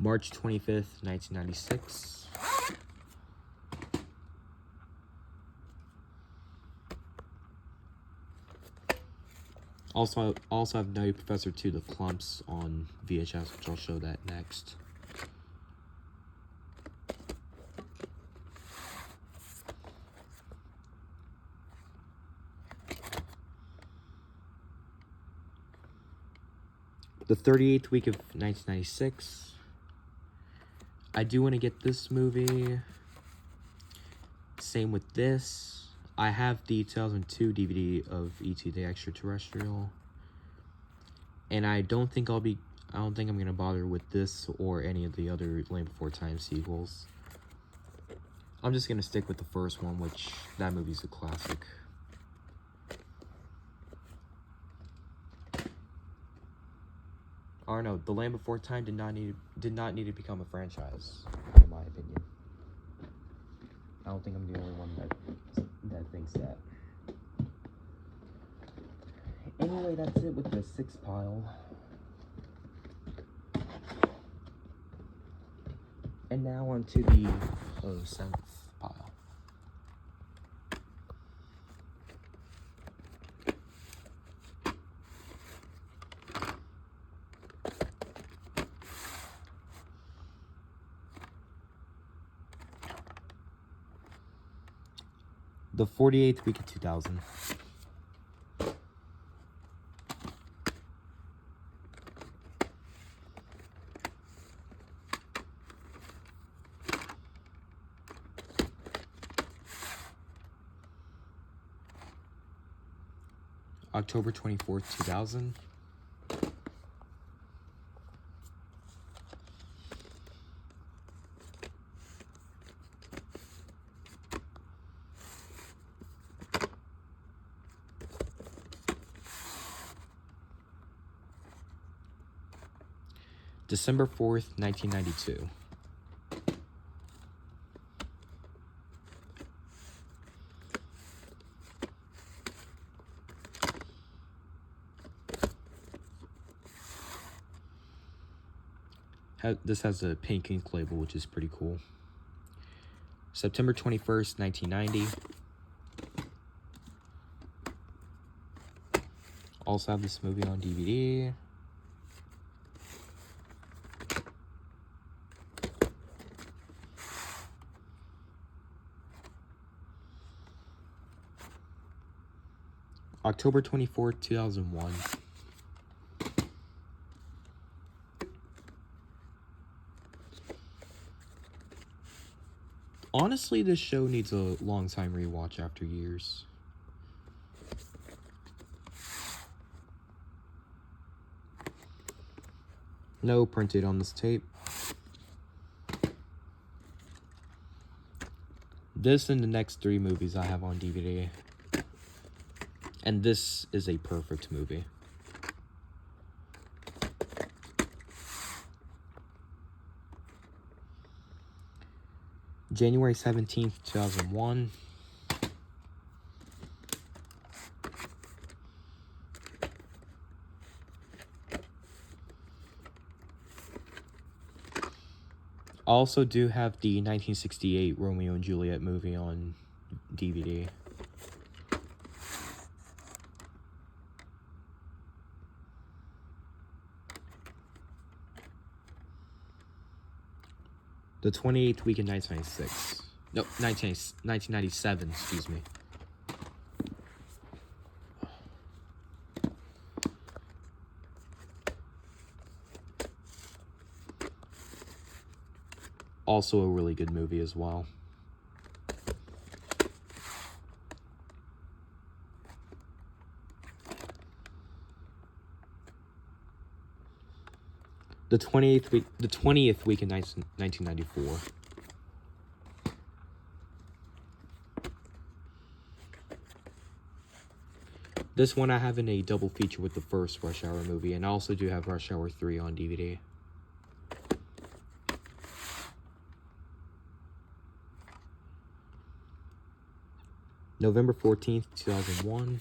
March 25th, 1996. Also have Nutty Professor 2, The Clumps on VHS, which I'll show that next. The 38th week of 1996. I do want to get this movie. Same with this. I have the 2002 DVD of E.T. the Extraterrestrial. And I don't think I'm going to bother with this or any of the other Land Before Time sequels. I'm just going to stick with the first one, which that movie's a classic. Or no, The Land Before Time did not need to become a franchise, in my opinion. I don't think I'm the only one that thinks that. Anyway, that's it with the 6th pile. And now on to the 7th pile. The 48th week of 2000. October 24th, 2000. December 4th, 1992. This has a pink ink label, which is pretty cool. September 21st, 1990. Also have this movie on DVD. October 24th, 2001. Honestly, this show needs a long time rewatch after years. No printed on this tape. This and the next 3 movies I have on DVD. And this is a perfect movie. January 17th, 2001. Also do have the 1968 Romeo and Juliet movie on DVD. The 28th week in 1996. No, 1997, excuse me. Also a really good movie as well. The 20th week in 1994. This one I have in a double feature with the first Rush Hour movie, and I also do have Rush Hour 3 on DVD. November 14th, 2001.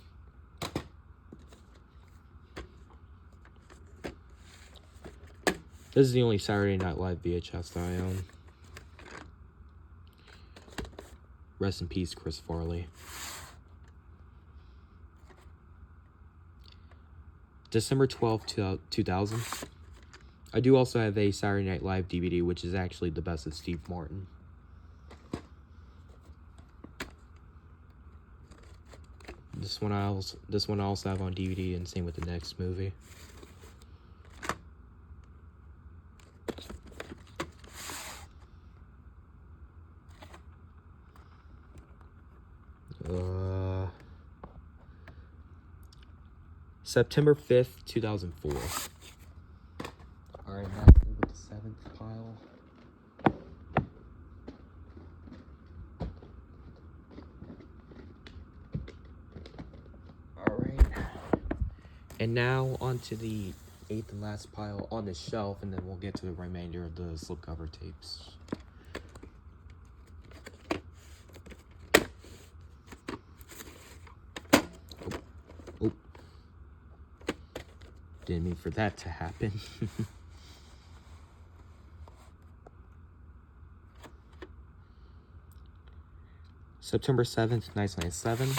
This is the only Saturday Night Live VHS that I own. Rest in peace, Chris Farley. December 12th, 2000. I do also have a Saturday Night Live DVD, which is actually the best of Steve Martin. This one I also have on DVD, and same with the next movie. September 5th, 2004. Alright, now with the 7th pile. Alright. And now onto the 8th and last pile on the shelf, and then we'll get to the remainder of the slipcover tapes. Didn't mean for that to happen. September 7th, 1997.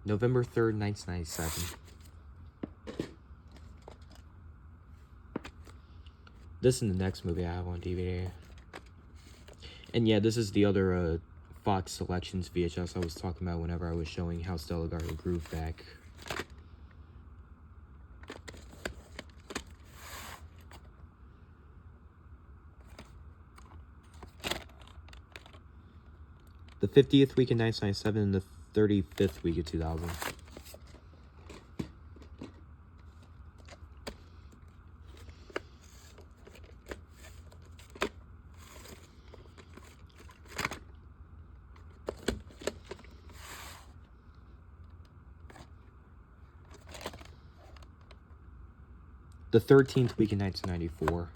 November 3rd, 1997. This is the next movie I have on DVD. And yeah, this is the other Fox Selections VHS I was talking about whenever I was showing how Stella got her groove back. The 50th week in 1997 and the 35th week of 2000. The 13th week in 1994.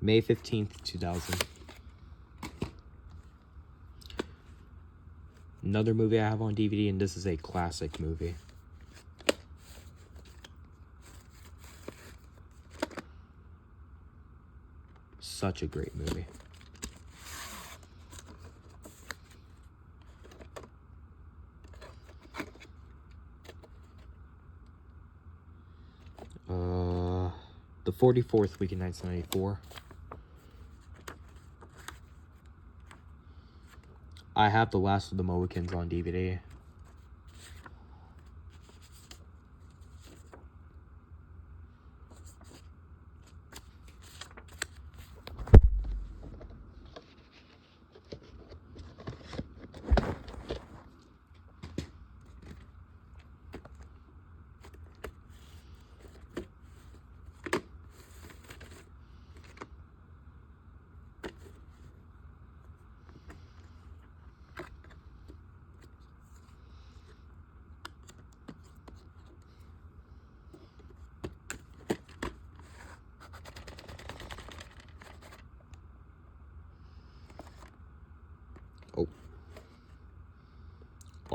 May 15th, 2000. Another movie I have on DVD, and this is a classic movie. Such a great movie. The 44th week in 1994. I have The Last of the Mohicans on DVD.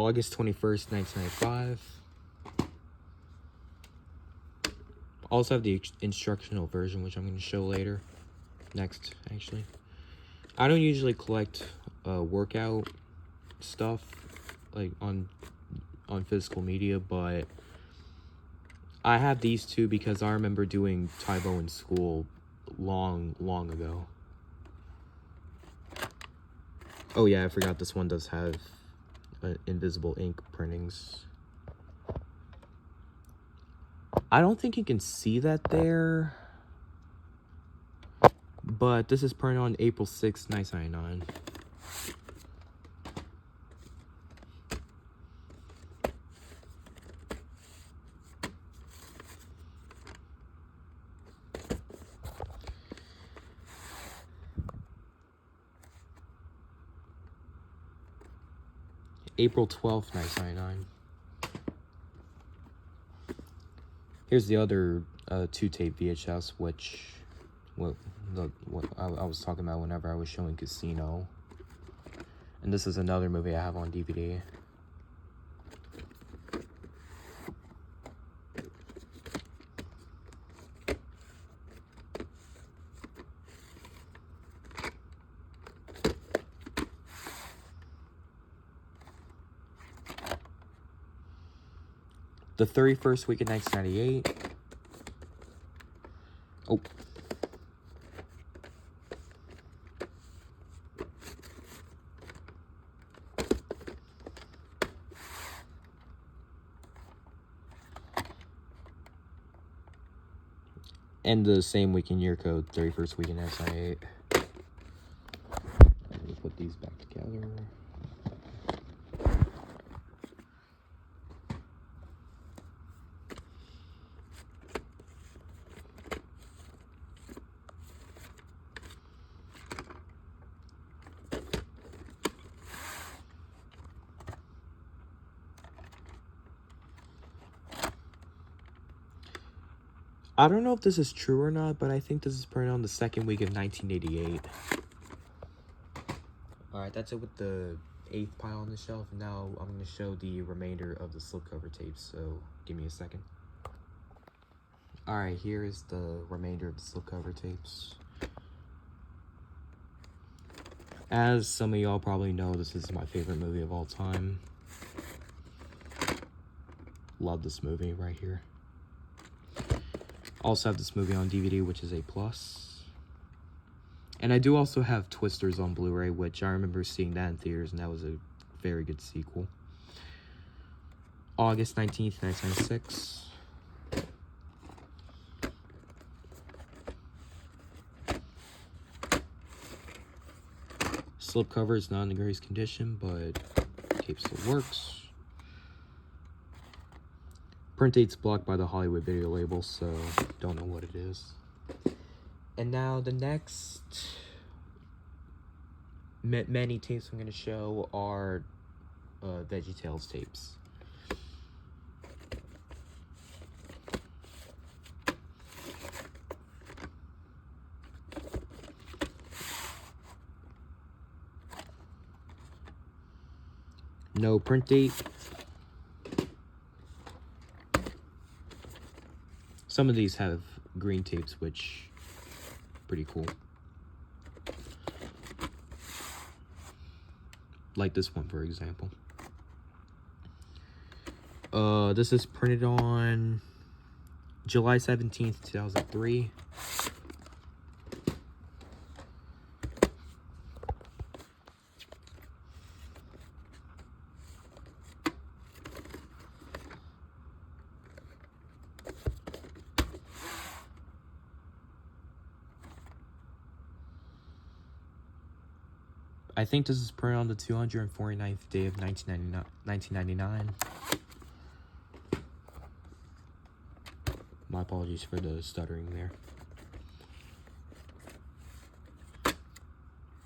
August 21st, 1995. Also have the instructional version, which I'm going to show later. Next, actually. I don't usually collect workout stuff like on physical media, but I have these two because I remember doing Taibo in school long ago. Oh yeah, I forgot this one does have invisible ink printings. I don't think you can see that there, but this is printed on April 6th, 1999. April 12th, 1999. Here's the other 2-tape VHS, which what I was talking about whenever I was showing Casino. And this is another movie I have on DVD. The 31st week of 1998. Oh. And the same week in year code, 31st week in 1998. Let me put these back together. I don't know if this is true or not, but I think this is printed on the second week of 1988. Alright, that's it with the 8th pile on the shelf. Now I'm going to show the remainder of the slipcover tapes, so give me a second. Alright, here is the remainder of the slipcover tapes. As some of y'all probably know, this is my favorite movie of all time. Love this movie right here. Also have this movie on DVD, which is a plus. And I do also have Twisters on Blu-ray, which I remember seeing that in theaters, and that was a very good sequel. August 19th, 1996. Slipcover is not in the greatest condition, but tape still works. Print date's blocked by the Hollywood video label, so don't know what it is. And now the next many tapes I'm going to show are VeggieTales tapes. No print date. Some of these have green tapes, which pretty cool. Like this one, for example. This is printed on July 17th, 2003. I think this is printed on the 249th day of 1999. My apologies for the stuttering there.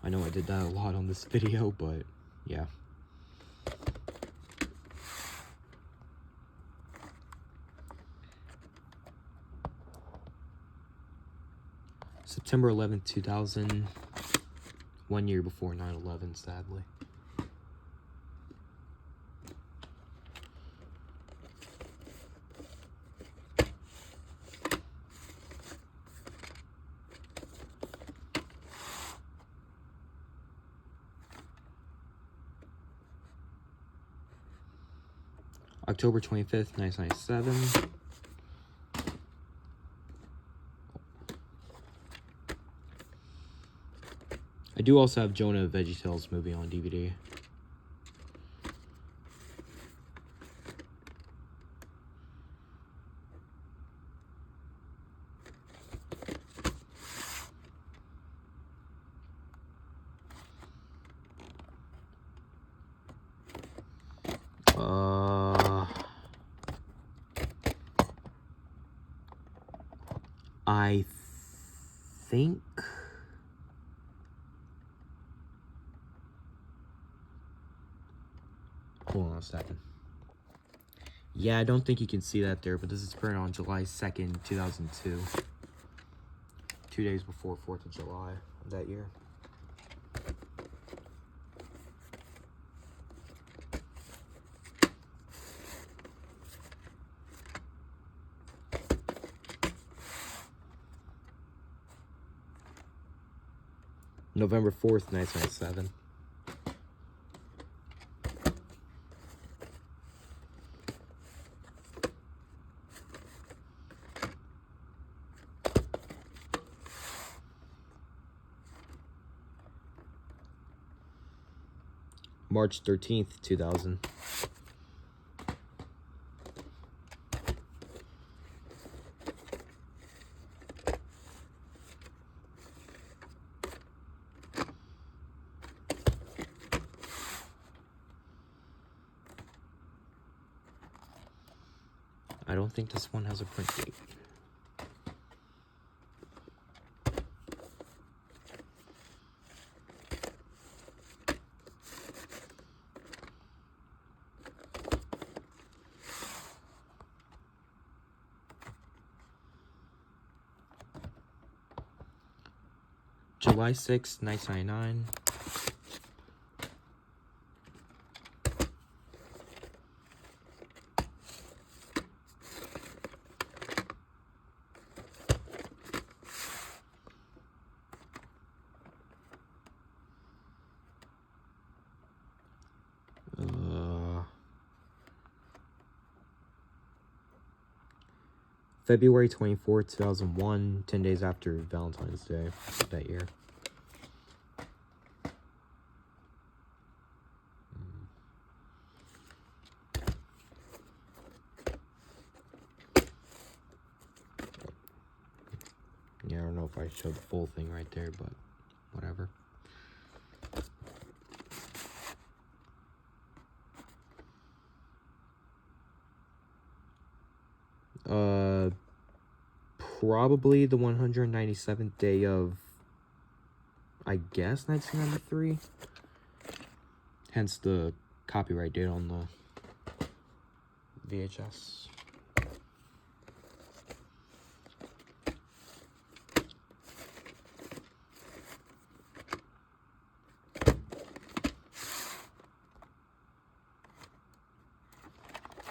I know I did that a lot on this video, but yeah. September 11th, 2000. 1 year before 9/11, sadly. October 25th, 1997. I do also have Jonah VeggieTales movie on DVD. I think hold on a second. Yeah, I don't think you can see that there, but this is printed on July 2nd, 2002. 2 days before 4th of July of that year. November 4th, 1997. March 13th, 2000. I don't think this one has a print date. July 6th, 1999. February 24th, 2001, 10 days after Valentine's Day that year. Yeah, I don't know if I showed the full thing right there, but whatever. Probably the 197th day of, I guess, 1993. Hence the copyright date on the VHS.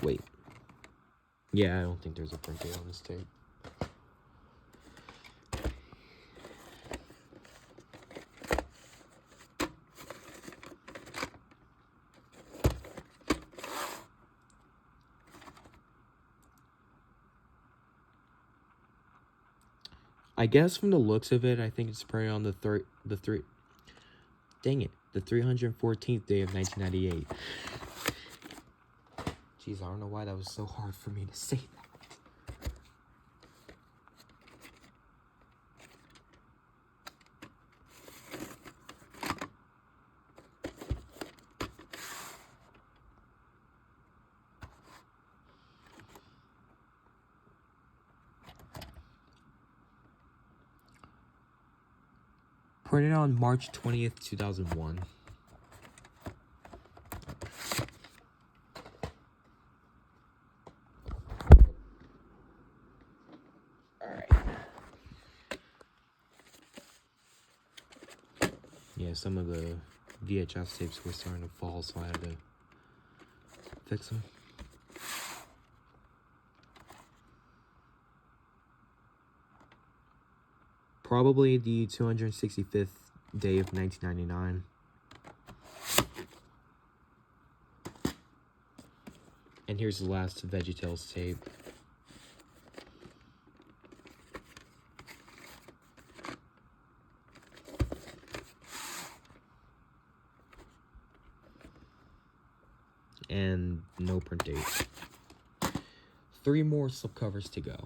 Wait. Yeah, I don't think there's a print date on this tape. I guess from the looks of it, I think it's printed on the 314th day of 1998. Jeez, I don't know why that was so hard for me to say that. Printed on March 20th, 2001. Alright. Yeah, some of the VHS tapes were starting to fall, so I had to fix them. Probably the 265th day of 1999. And here's the last VeggieTales tape. And no print date. 3 more slipcovers to go.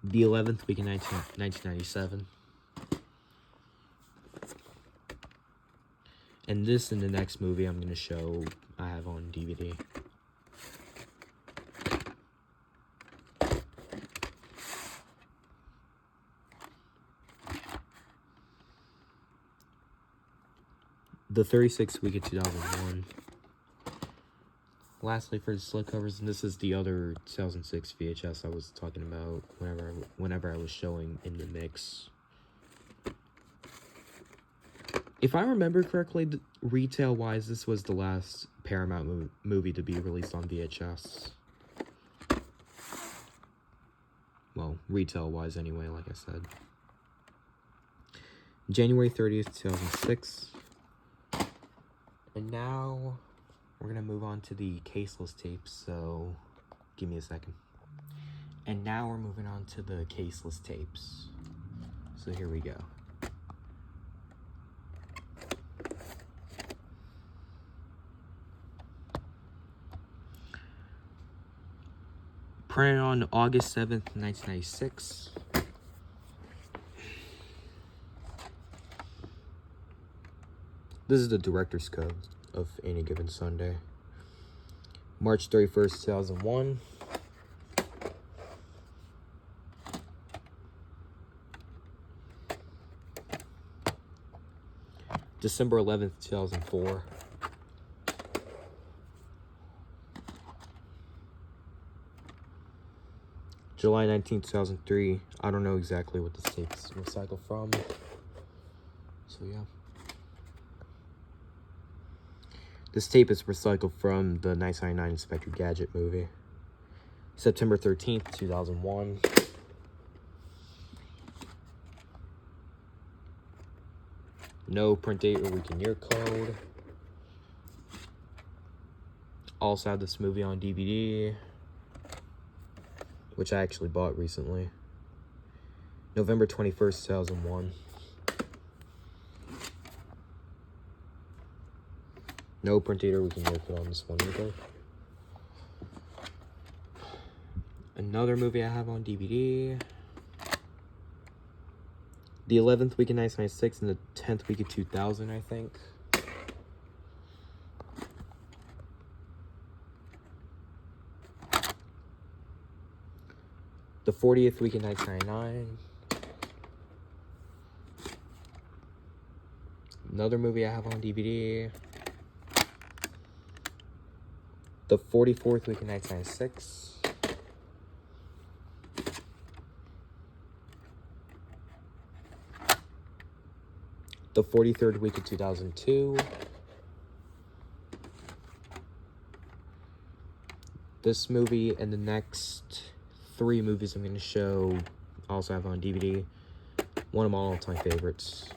The 11th week in 1997. And this and the next movie I'm going to show I have on DVD. The 36th week of 2001. Lastly, for the slipcovers, and this is the other 2006 VHS I was talking about whenever I was showing in the mix. If I remember correctly, retail-wise, this was the last Paramount movie to be released on VHS. Well, retail-wise anyway, like I said. January 30th, 2006. And now, we're going to move on to the caseless tapes, so give me a second. And now we're moving on to the caseless tapes. So here we go. Printed on August 7th, 1996. This is the director's cut of Any Given Sunday. March 31st, 2001. December 11th, 2004. July 19th, 2003. I don't know exactly what this tape's recycled from. So yeah. This tape is recycled from the 1999 Inspector Gadget movie. September 13th, 2001. No print date or week and year code. Also have this movie on DVD, which I actually bought recently. November 21st, 2001. No print date or we can work it on this one either. Another movie I have on DVD. The 11th week in 1996 and the 10th week of 2000, I think. The 40th week in 1999. Another movie I have on DVD. The 44th week in 1996. The 43rd week of 2002. This movie and the next 3 movies I'm going to show also have on DVD. One of my all-time favorites.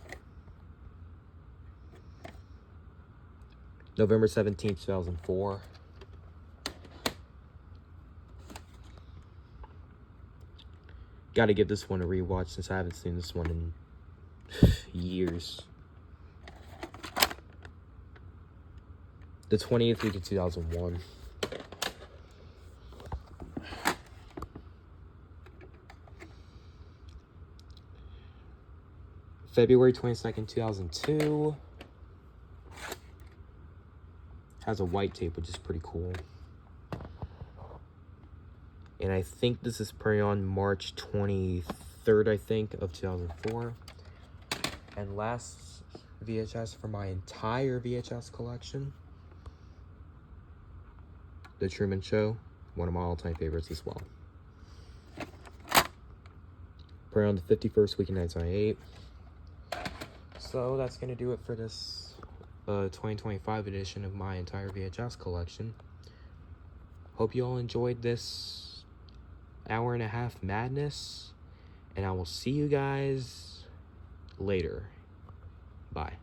November 17th, 2004. Gotta give this one a rewatch since I haven't seen this one in years. The 20th week of 2001. February 22nd, 2002. Has a white tape, which is pretty cool. And I think this is printed on March 23rd, I think, of 2004. And last VHS for my entire VHS collection. The Truman Show, one of my all-time favorites as well. Printed on the 51st week in 1998. So that's going to do it for this 2025 edition of my entire VHS collection. Hope you all enjoyed this hour-and-a-half madness, and I will see you guys later. Bye.